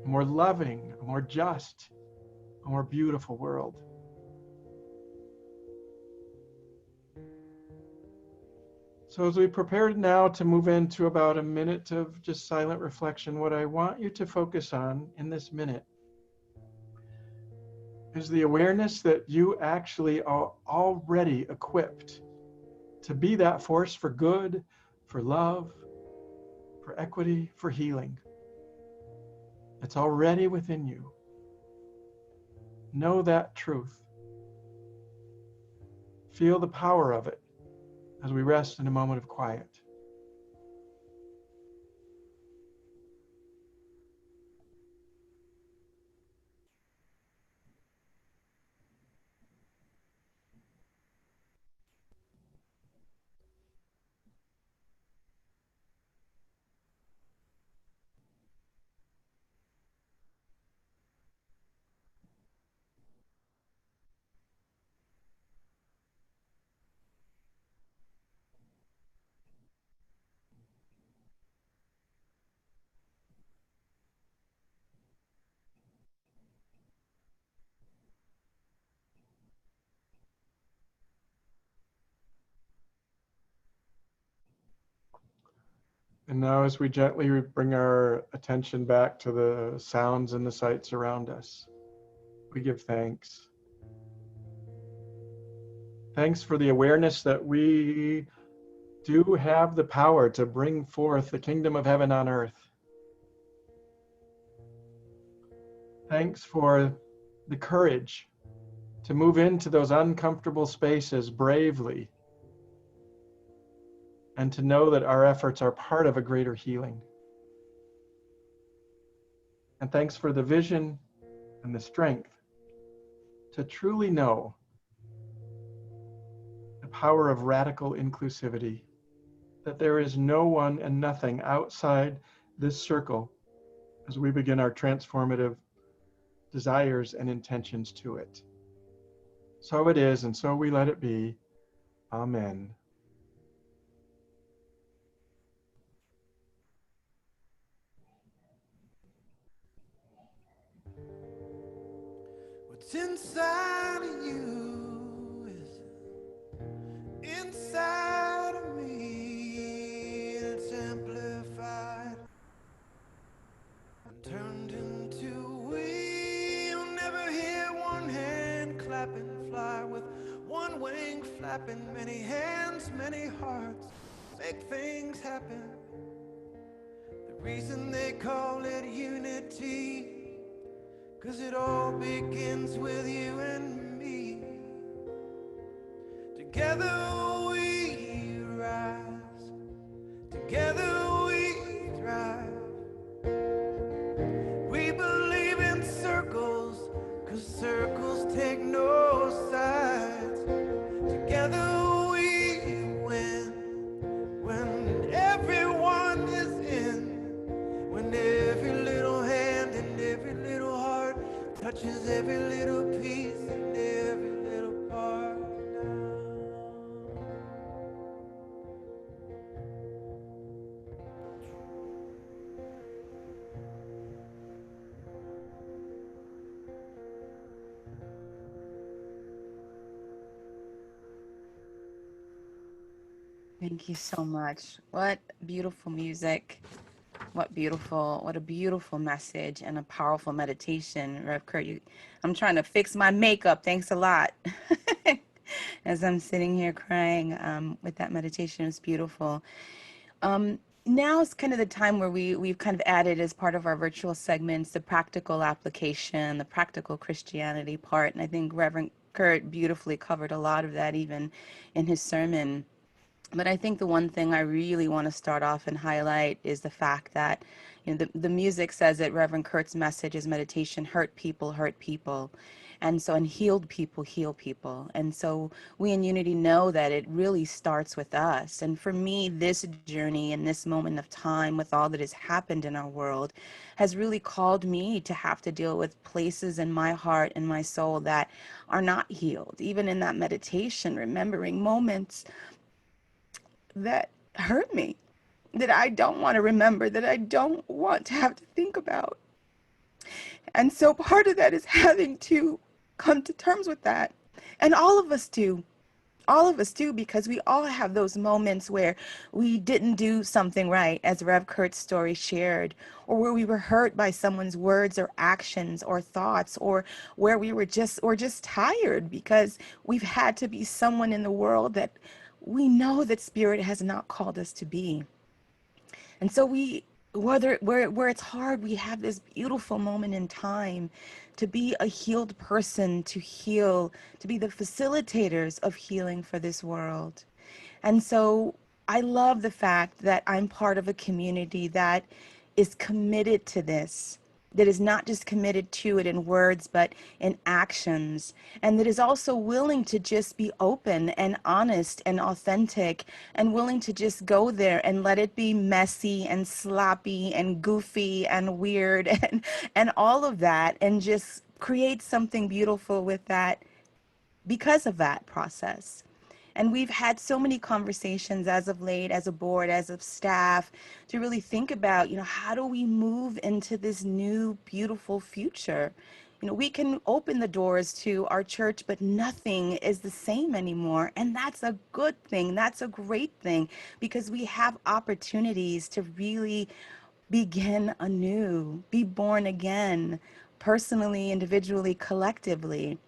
a more loving, a more just, a more beautiful world. So as we prepare now to move into about a minute of just silent reflection, what I want you to focus on in this minute is the awareness that you actually are already equipped to be that force for good, for love, for equity, for healing. It's already within you. Know that truth. Feel the power of it as we rest in a moment of quiet. And now as we gently bring our attention back to the sounds and the sights around us, we give thanks. Thanks for the awareness that we do have the power to bring forth the kingdom of heaven on earth. Thanks for the courage to move into those uncomfortable spaces bravely and to know that our efforts are part of a greater healing. And thanks for the vision and the strength to truly know the power of radical inclusivity, that there is no one and nothing outside this circle as we begin our transformative desires and intentions to it. So it is, and so we let it be. Amen. What's inside of you is inside of me. It's amplified and turned into we. You'll never hear one hand clapping, fly with one wing flapping. Many hands, many hearts make things happen. The reason they call it unity, 'cause it all begins with you and me. Together we rise, together we thrive. We believe in circles, 'cause circles take no sides. Together we win, when everyone is in, when every little hand and every little heart touches every little piece and every little part now. Thank you so much. What beautiful music. What a beautiful message and a powerful meditation. Rev Kurt, I'm trying to fix my makeup. Thanks a lot. As I'm sitting here crying with that meditation, it's beautiful. Now is kind of the time where we've kind of added as part of our virtual segments, the practical application, the practical Christianity part. And I think Reverend Kurt beautifully covered a lot of that even in his sermon. But I think the one thing I really want to start off and highlight is the fact that, you know, the music says that Reverend Kurt's message is meditation, hurt people, hurt people. And so, and healed people, heal people. And so we in Unity know that it really starts with us. And for me, this journey and this moment of time with all that has happened in our world has really called me to have to deal with places in my heart and my soul that are not healed. Even in that meditation, remembering moments that hurt me, that I don't want to remember, that I don't want to have to think about. And so part of that is having to come to terms with that. And all of us do. All of us do, because we all have those moments where we didn't do something right, as Rev Kurt's story shared, or where we were hurt by someone's words or actions or thoughts, or where we were just tired because we've had to be someone in the world that we know that Spirit has not called us to be. And so where it's hard, we have this beautiful moment in time to be a healed person, to heal, to be the facilitators of healing for this world. And so I love the fact that I'm part of a community that is committed to this, that is not just committed to it in words, but in actions, and that is also willing to just be open and honest and authentic, and willing to just go there and let it be messy and sloppy and goofy and weird and all of that, and just create something beautiful with that because of that process. And we've had so many conversations as of late, as a board, as of staff, to really think about, how do we move into this new, beautiful future? We can open the doors to our church, but nothing is the same anymore. And that's a good thing. That's a great thing, because we have opportunities to really begin anew, be born again, personally, individually, collectively.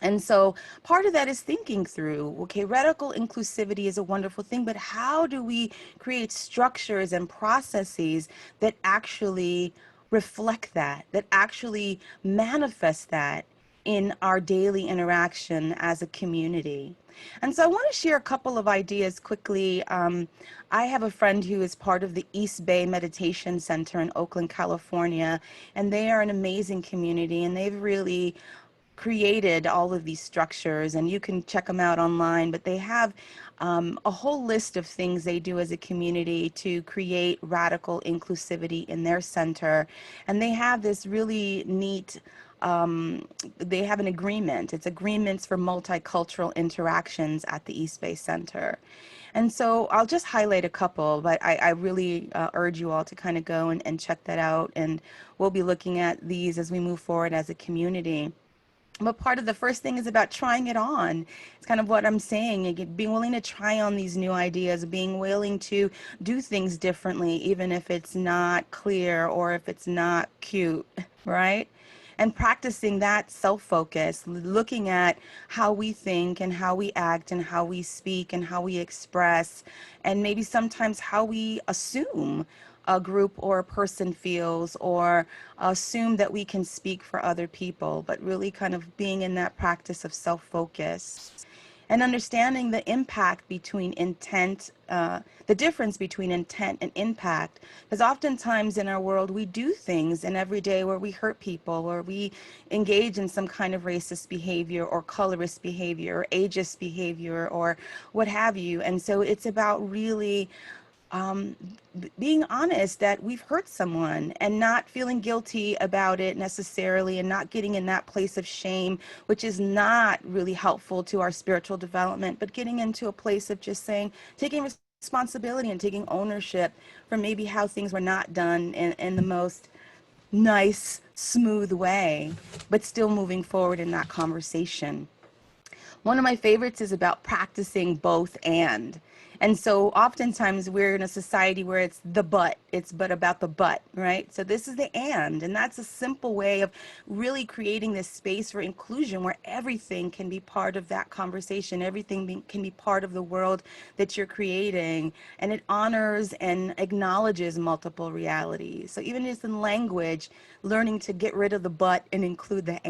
And so part of that is thinking through, okay, radical inclusivity is a wonderful thing, but how do we create structures and processes that actually reflect that actually manifest that in our daily interaction as a community? And so I want to share a couple of ideas quickly. I have a friend who is part of the East Bay Meditation Center in Oakland, California, and they are an amazing community, and they've really created all of these structures, and you can check them out online, but they have a whole list of things they do as a community to create radical inclusivity in their center. And they have this really neat, they have an agreement. It's agreements for multicultural interactions at the East Bay Center. And so I'll just highlight a couple, but I really urge you all to kind of go and check that out. And we'll be looking at these as we move forward as a community. But part of the first thing is about trying it on. It's kind of what I'm saying, being willing to try on these new ideas, being willing to do things differently, even if it's not clear or if it's not cute, right? And practicing that self-focus, looking at how we think and how we act and how we speak and how we express, and maybe sometimes how we assume a group or a person feels, or assume that we can speak for other people, but really kind of being in that practice of self-focus and understanding the impact between intent, the difference between intent and impact. Because oftentimes in our world, we do things in every day where we hurt people, or we engage in some kind of racist behavior or colorist behavior or ageist behavior or what have you. And so it's about really being honest that we've hurt someone and not feeling guilty about it necessarily, and not getting in that place of shame, which is not really helpful to our spiritual development, but getting into a place of just saying, taking responsibility and taking ownership for maybe how things were not done in the most nice, smooth way, but still moving forward in that conversation. One of my favorites is about practicing both and. And so oftentimes we're in a society where it's the but, it's but about the but, right? So this is the and that's a simple way of really creating this space for inclusion where everything can be part of that conversation, can be part of the world that you're creating, and it honors and acknowledges multiple realities. So even just in language, learning to get rid of the but and include the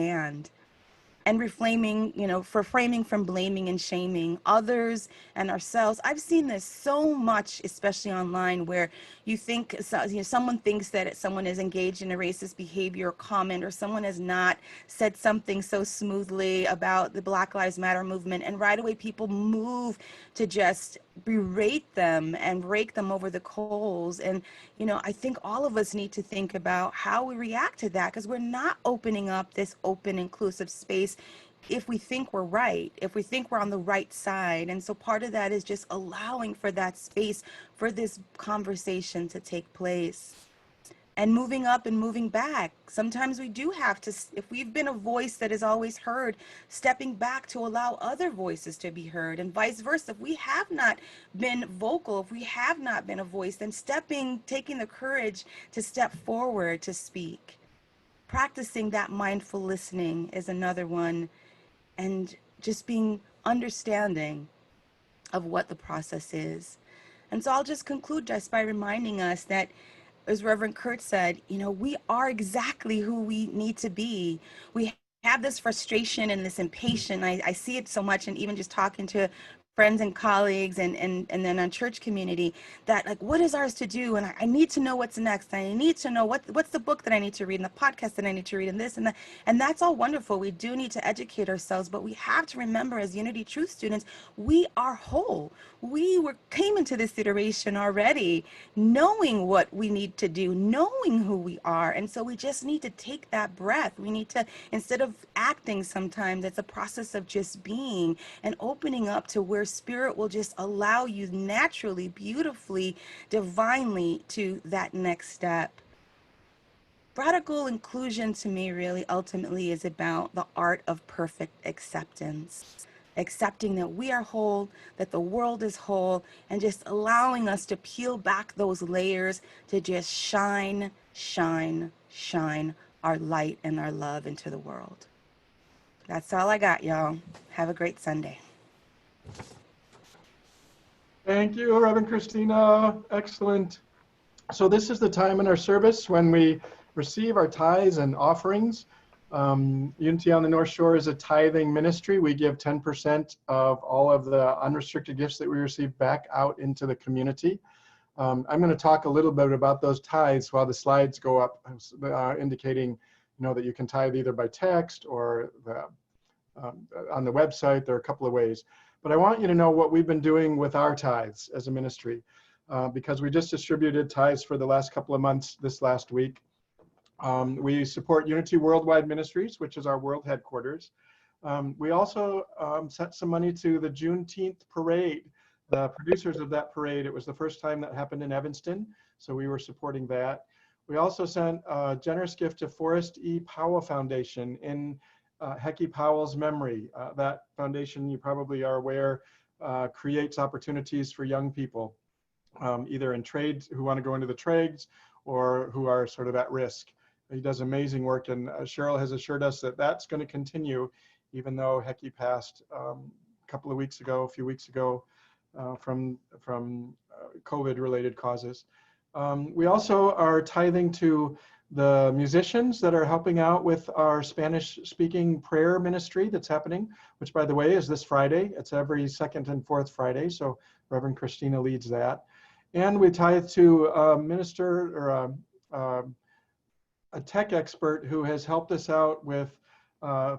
and reframing, refraining from blaming and shaming others and ourselves. I've seen this so much, especially online, where you think, someone thinks that someone is engaged in a racist behavior or comment, or someone has not said something so smoothly about the Black Lives Matter movement, and right away people move to just berate them and rake them over the coals. And, I think all of us need to think about how we react to that, because we're not opening up this open, inclusive space if we think we're right, if we think we're on the right side. And so part of that is just allowing for that space for this conversation to take place. And moving up and moving back. Sometimes we do have to, if we've been a voice that is always heard, stepping back to allow other voices to be heard, and vice versa. If we have not been vocal, if we have not been a voice, then taking the courage to step forward to speak. Practicing that mindful listening is another one, and just being understanding of what the process is. And so I'll just conclude just by reminding us that, as Reverend Kurt said, we are exactly who we need to be. We have this frustration and this impatience. I see it so much, and even just talking to friends and colleagues and then our church community, that like, what is ours to do? And I need to know what's next. I need to know what's the book that I need to read, and the podcast that I need to read, and this and that. And that's all wonderful. We do need to educate ourselves, but we have to remember, as Unity Truth students, we are whole. We came into this iteration already knowing what we need to do, knowing who we are. And so we just need to take that breath. We need to, instead of acting sometimes, it's a process of just being and opening up to where spirit will just allow you naturally, beautifully, divinely to that next step. Radical inclusion to me really ultimately is about the art of perfect acceptance. Accepting that we are whole, that the world is whole, and just allowing us to peel back those layers to just shine, shine, shine our light and our love into the world. That's all I got, y'all. Have a great Sunday. Thank you, Reverend Christina. Excellent. So this is the time in our service when we receive our tithes and offerings. Unity on the North Shore is a tithing ministry. We give 10% of all of the unrestricted gifts that we receive back out into the community. I'm going to talk a little bit about those tithes while the slides go up, indicating that you can tithe either by text or on the website. There are a couple of ways. But I want you to know what we've been doing with our tithes as a ministry, because we just distributed tithes for the last couple of months this last week. We support Unity Worldwide Ministries, which is our world headquarters. We also sent some money to the Juneteenth parade. The producers of that parade, it was the first time that happened in Evanston, so we were supporting that. We also sent a generous gift to Forrest E. Powell Foundation in Hecky Powell's memory. That foundation, you probably are aware, creates opportunities for young people, either in trades, who want to go into the trades, or who are sort of at risk. He does amazing work, and Cheryl has assured us that that's going to continue, even though Hecky passed a few weeks ago, from COVID-related causes. We also are tithing to the musicians that are helping out with our Spanish-speaking prayer ministry that's happening, which, by the way, is this Friday. It's every second and fourth Friday, so Reverend Christina leads that. And we tithe to a minister or a tech expert who has helped us out with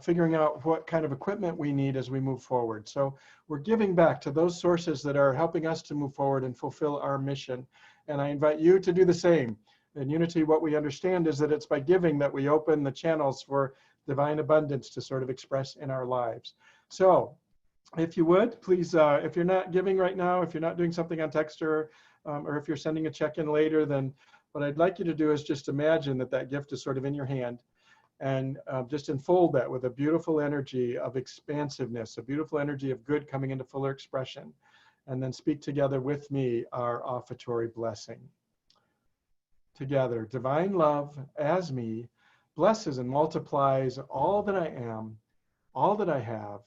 figuring out what kind of equipment we need as we move forward. So we're giving back to those sources that are helping us to move forward and fulfill our mission. And I invite you to do the same. In Unity, what we understand is that it's by giving that we open the channels for divine abundance to sort of express in our lives. So if you would, please, if you're not giving right now, if you're not doing something on Texter, or if you're sending a check-in later, then what I'd like you to do is just imagine that that gift is sort of in your hand, and just enfold that with a beautiful energy of expansiveness, a beautiful energy of good coming into fuller expression. And then speak together with me our offertory blessing. Together, divine love as me blesses and multiplies all that I am, all that I have,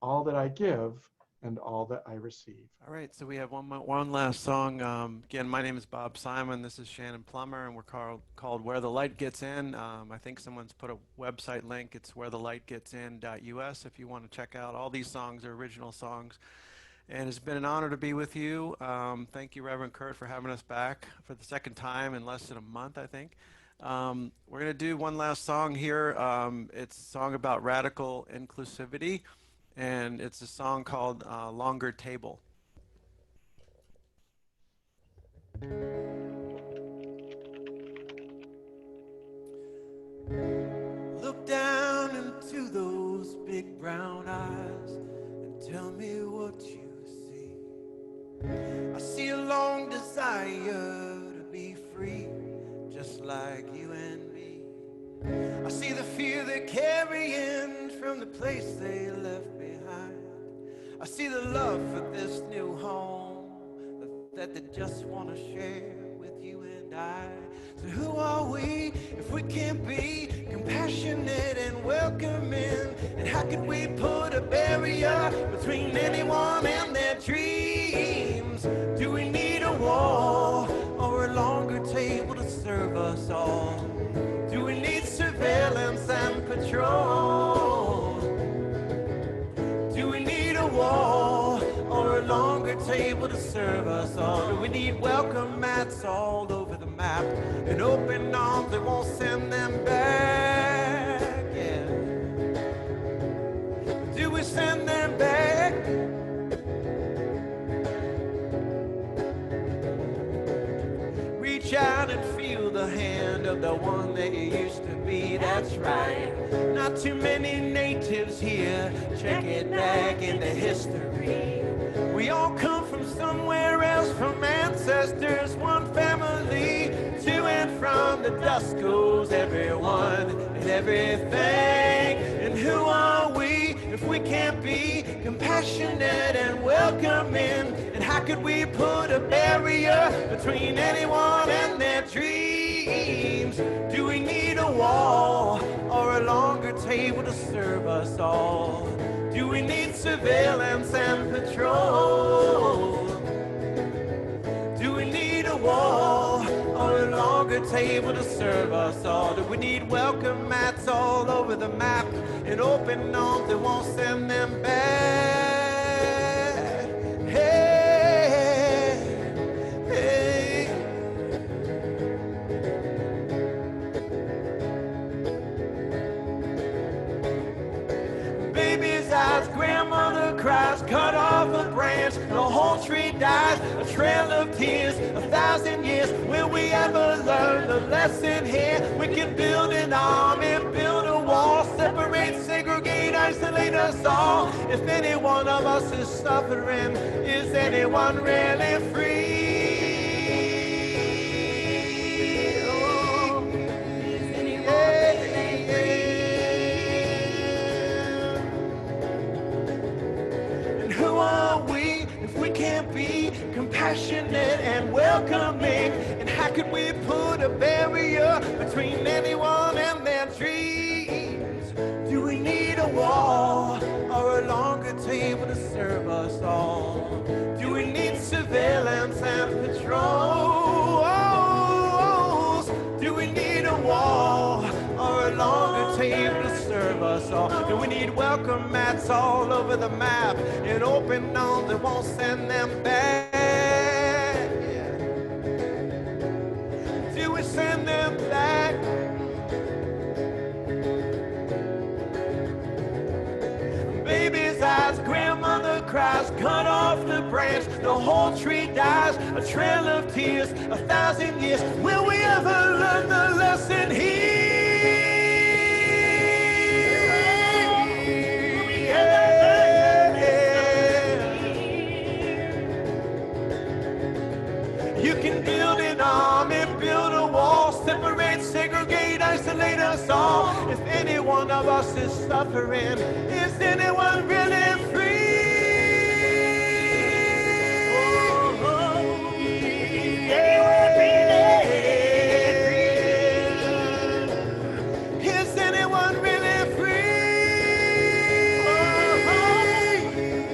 all that I give, and all that I receive. All right, so we have one last song. Again, my name is Bob Simon. This is Shannon Plummer, and we're called Where the Light Gets In. I think someone's put a website link. It's wherethelightgetsin.us if you want to check out. All these songs are original songs. And it's been an honor to be with you. Thank you, Reverend Kurt, for having us back for the second time in less than a month, I think. We're going to do one last song here. It's a song about radical inclusivity, and it's a song called Longer Table. Look down into those big brown eyes and tell me what you see. I see a long desire to be free, just like you and me. I see the fear they're carrying from the place they left behind. I see the love for this new home that they just want to share with you and I. So who are we if we can't be compassionate and welcoming? And how could we put a barrier between anyone and their dreams? Do we need a wall or a longer table to serve us all? Do we need surveillance and patrol? Do we need a wall or a longer table to serve us all? Do we need welcome mats all over the map and open arms that won't send them back? Yeah. Do we send them back? Reach out and feel the hand of the one that you used to be. That's right. Not too many natives here. Check it back into history. We all come from somewhere else, from ancestors, one family. To and from the dust goes everyone and everything. And who are we if we can't be compassionate and welcoming? And how could we put a barrier between anyone and their dreams? Do we need a wall or a longer table to serve us all? Do we need surveillance and patrol? Do we need a wall or a longer table to serve us all? Do we need welcome mats all over the map and open arms that won't send them back? Hey, hey. tree dies, a trail of tears, 1,000 years. Will we ever learn the lesson here? We can build an army, build a wall, separate, segregate, isolate us all. If any one of us is suffering, is anyone really free? Oh, is anyone really free? And who are we if we can't be compassionate and welcoming? And how could we put a barrier between anyone and their dreams? Do we need a wall or a longer table to serve us all? Do we need surveillance and patrols? Do we need a wall or a longer table to serve us all? Do we need welcome mats all over the map and open arms that won't send them back? Yeah. Do we send them back? Baby's eyes, grandmother cries, cut off the branch, the whole tree dies, a trail of tears, 1,000 years. Will we ever learn the lesson here? You can build an army, build a wall, separate, segregate, isolate us all. If any one of us is suffering, is anyone really free? Oh, anyone really free? Is anyone really free?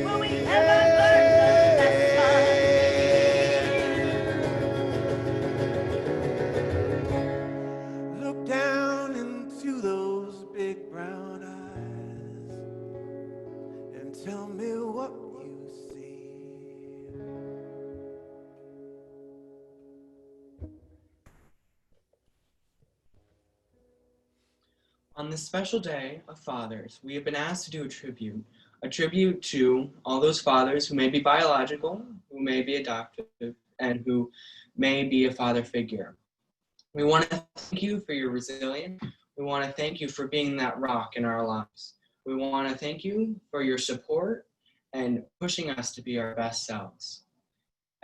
Will we ever learn the lesson? Look down into those big brown eyes and tell me what you see. On this special day of fathers, we have been asked to do a tribute to all those fathers who may be biological, who may be adoptive, and who may be a father figure. We want to thank you for your resilience. We want to thank you for being that rock in our lives. We want to thank you for your support and pushing us to be our best selves.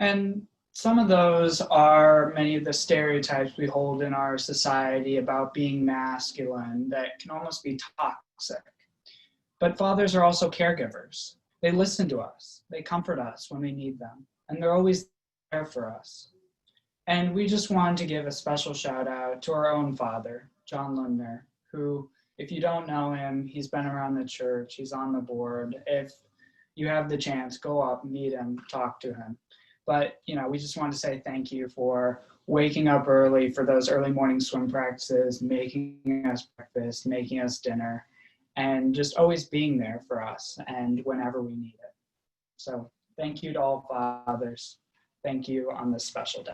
And some of those are many of the stereotypes we hold in our society about being masculine that can almost be toxic. But fathers are also caregivers. They listen to us. They comfort us when we need them. And they're always there for us. And we just wanted to give a special shout out to our own father, John Lindner, who, if you don't know him, he's been around the church, he's on the board. If you have the chance, go up, meet him, talk to him. But, we just want to say thank you for waking up early for those early morning swim practices, making us breakfast, making us dinner, and just always being there for us and whenever we need it. So thank you to all fathers. Thank you on this special day.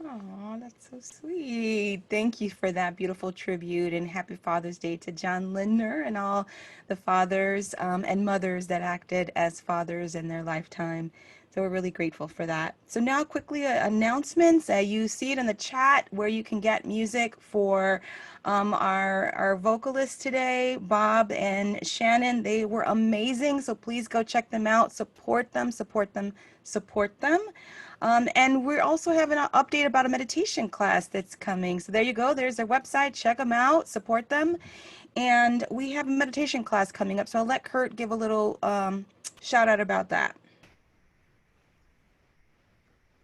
Oh, that's so sweet. Thank you for that beautiful tribute, and happy Father's Day to John Lindner and all the fathers and mothers that acted as fathers in their lifetime. So we're really grateful for that. So now quickly announcements. You see it in the chat where you can get music for our vocalists today, Bob and Shannon. They were amazing. So please go check them out. Support them, support them, support them. And we also have an update about a meditation class that's coming. So there you go. There's their website. Check them out. Support them. And we have a meditation class coming up. So I'll let Kurt give a little shout out about that.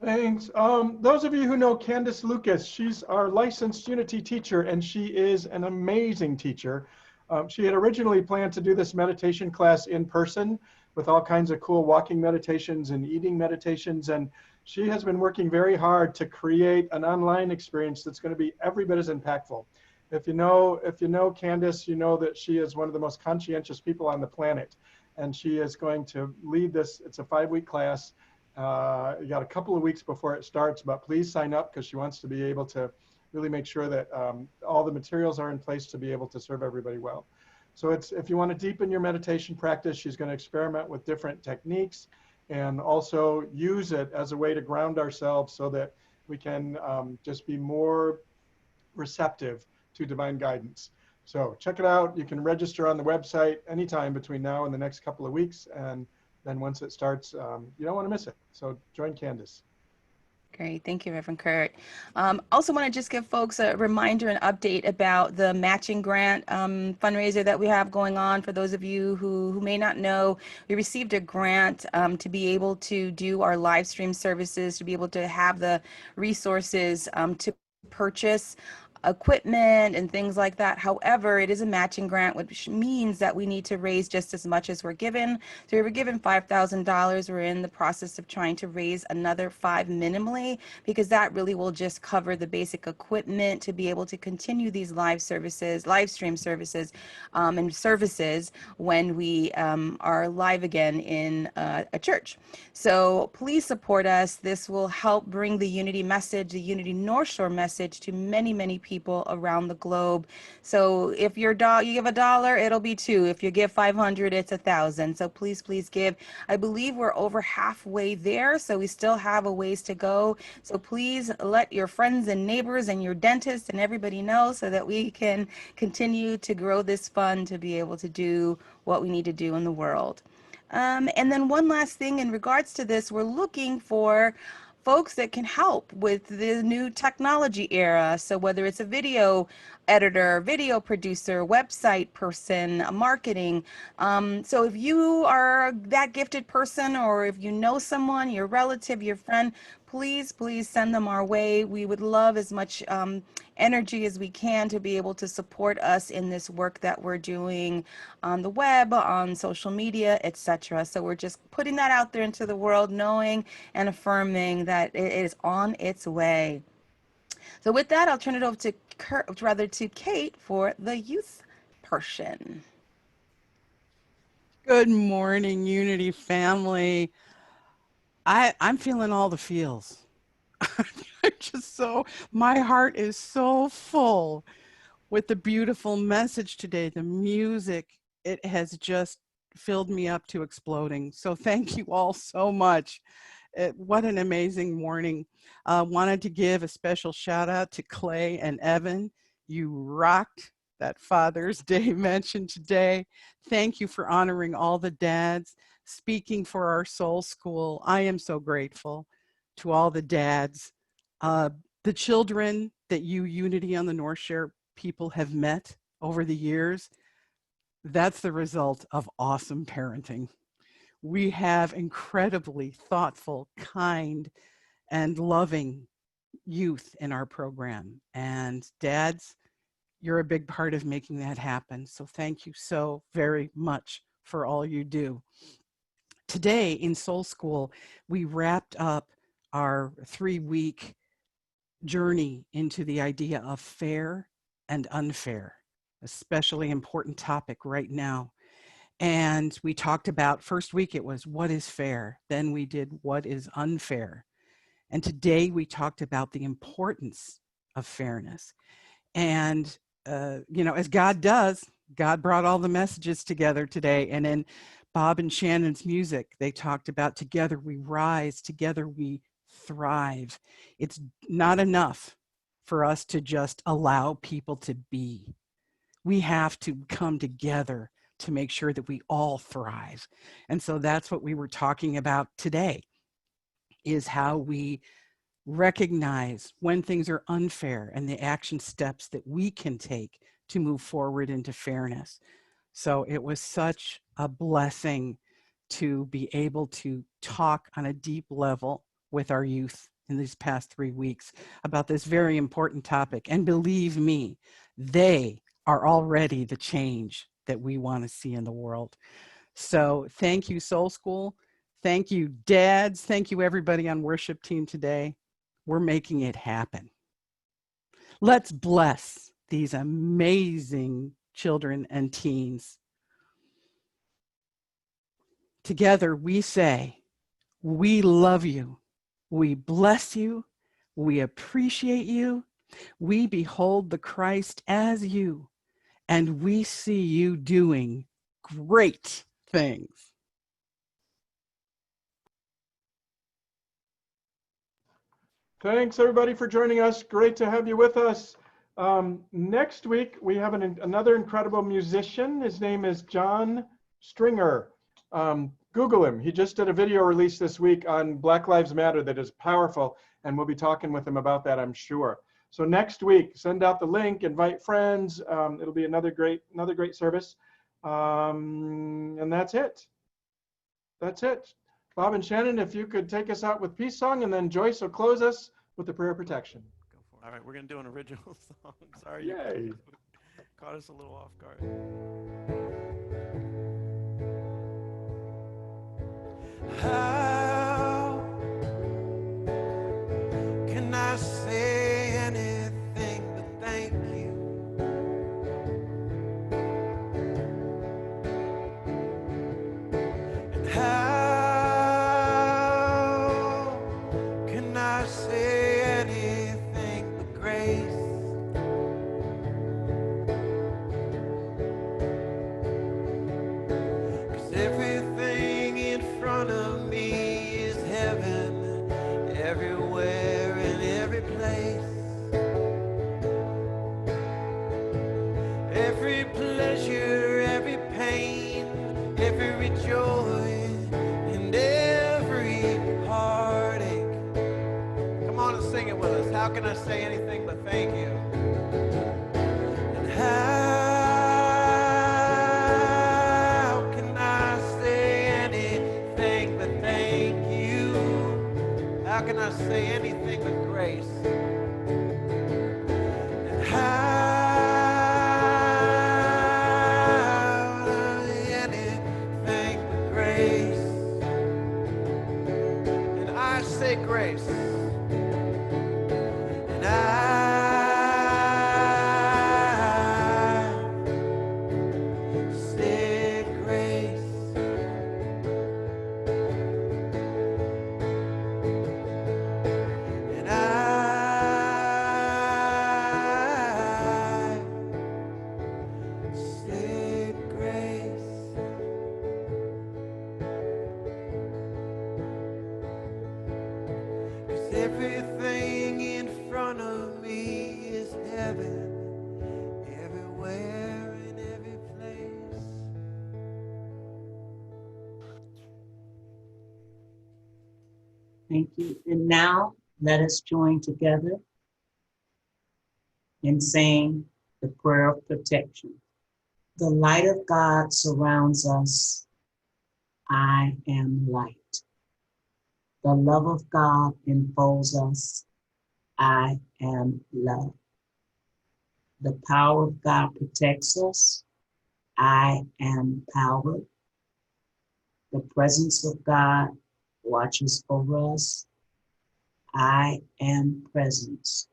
Thanks. Those of you who know Candace Lucas, she's our licensed Unity teacher, and she is an amazing teacher. She had originally planned to do this meditation class in person with all kinds of cool walking meditations and eating meditations, and she has been working very hard to create an online experience that's going to be every bit as impactful. If you know Candace, you know that she is one of the most conscientious people on the planet, and she is going to lead this. It's a 5-week class. You got a couple of weeks before it starts, but please sign up because she wants to be able to really make sure that all the materials are in place to be able to serve everybody well. So if you want to deepen your meditation practice, she's going to experiment with different techniques and also use it as a way to ground ourselves so that we can just be more receptive to divine guidance. So check it out. You can register on the website anytime between now and the next couple of weeks. And then once it starts, you don't want to miss it. So join Candace. Great. Thank you, Reverend Kurt. Also want to just give folks a reminder and update about the matching grant fundraiser that we have going on. For those of you who may not know, we received a grant to be able to do our live stream services, to be able to have the resources to purchase equipment and things like that. However, it is a matching grant, which means that we need to raise just as much as we're given. So we were given $5,000. We're in the process of trying to raise another $5,000 minimally, because that really will just cover the basic equipment to be able to continue these live stream services, and services when we are live again in a church. So please support us. This will help bring the unity message, the Unity North Shore message, to many, many people around the globe. So if you give $1, it'll be $2. If you give 500, it's 1,000. So please, please give. I believe we're over halfway there, so we still have a ways to go. So please let your friends and neighbors and your dentist and everybody know, so that we can continue to grow this fund to be able to do what we need to do in the world. And then one last thing in regards to this, we're looking for folks that can help with the new technology era. So whether it's a video editor, video producer, website person, marketing. So if you are that gifted person, or if you know someone, your relative, your friend, please, please send them our way. We would love as much energy as we can to be able to support us in this work that we're doing on the web, on social media, etc. So we're just putting that out there into the world, knowing and affirming that it is on its way. So with that, I'll turn it over to Kate for the youth portion. Good morning, Unity family. I'm feeling all the feels. My heart is so full with the beautiful message today. The music, it has just filled me up to exploding. So thank you all so much. What an amazing morning. Wanted to give a special shout out to Clay and Evan. You rocked that Father's Day mention today. Thank you for honoring all the dads, speaking for our soul school. I am so grateful to all the dads. The children that you Unity on the North Shore people have met over the years, that's the result of awesome parenting. We have incredibly thoughtful, kind, and loving youth in our program. And dads, you're a big part of making that happen. So thank you so very much for all you do. Today in Soul School, we wrapped up our 3-week journey into the idea of fair and unfair, especially important topic right now. And we talked about, first week it was what is fair, then we did what is unfair. And today we talked about the importance of fairness. And as God does, God brought all the messages together today. And in Bob and Shannon's music, they talked about together we rise, together we thrive. It's not enough for us to just allow people to be. We have to come together to make sure that we all thrive. And so that's what we were talking about today, is how we recognize when things are unfair and the action steps that we can take to move forward into fairness. So it was such a blessing to be able to talk on a deep level with our youth in these past 3 weeks about this very important topic. And believe me, they are already the change that we want to see in the world. So thank you, Soul School. Thank you, dads. Thank you, everybody on worship team today. We're making it happen. Let's bless these amazing children and teens. Together we say, we love you. We bless you. We appreciate you. We behold the Christ as you, and we see you doing great things. Thanks, everybody, for joining us. Great to have you with us. Next week, we have another incredible musician. His name is John Stringer. Google him. He just did a video release this week on Black Lives Matter that is powerful, and we'll be talking with him about that, I'm sure. So next week, send out the link, invite friends. It'll be another great service. And that's it. That's it. Bob and Shannon, if you could take us out with Peace Song, and then Joyce will close us with the prayer of protection. Go for it. All right, we're going to do an original song. Sorry, Yay. you caught us a little off guard. How can I say anything but thank you? And how can I say anything but grace? 'Cause everything in front of me is heaven, everywhere in every place. Every pleasure, every pain, every joy, and every heartache. Come on and sing it with us. How can I say anything but thank you? And how can I say anything but thank you? How can I say anything but grace? And how anything but grace? And I say grace. And I say grace. And I say grace. 'Cause everything in front of me is heaven, everywhere in every place. Thank you. And now let us join together in saying the prayer of protection. The light of God surrounds us. I am light. The love of God enfolds us. I am love. The power of God protects us. I am power. The presence of God watches over us. I am presence.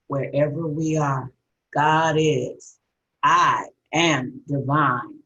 Wherever we are, God is. I am divine.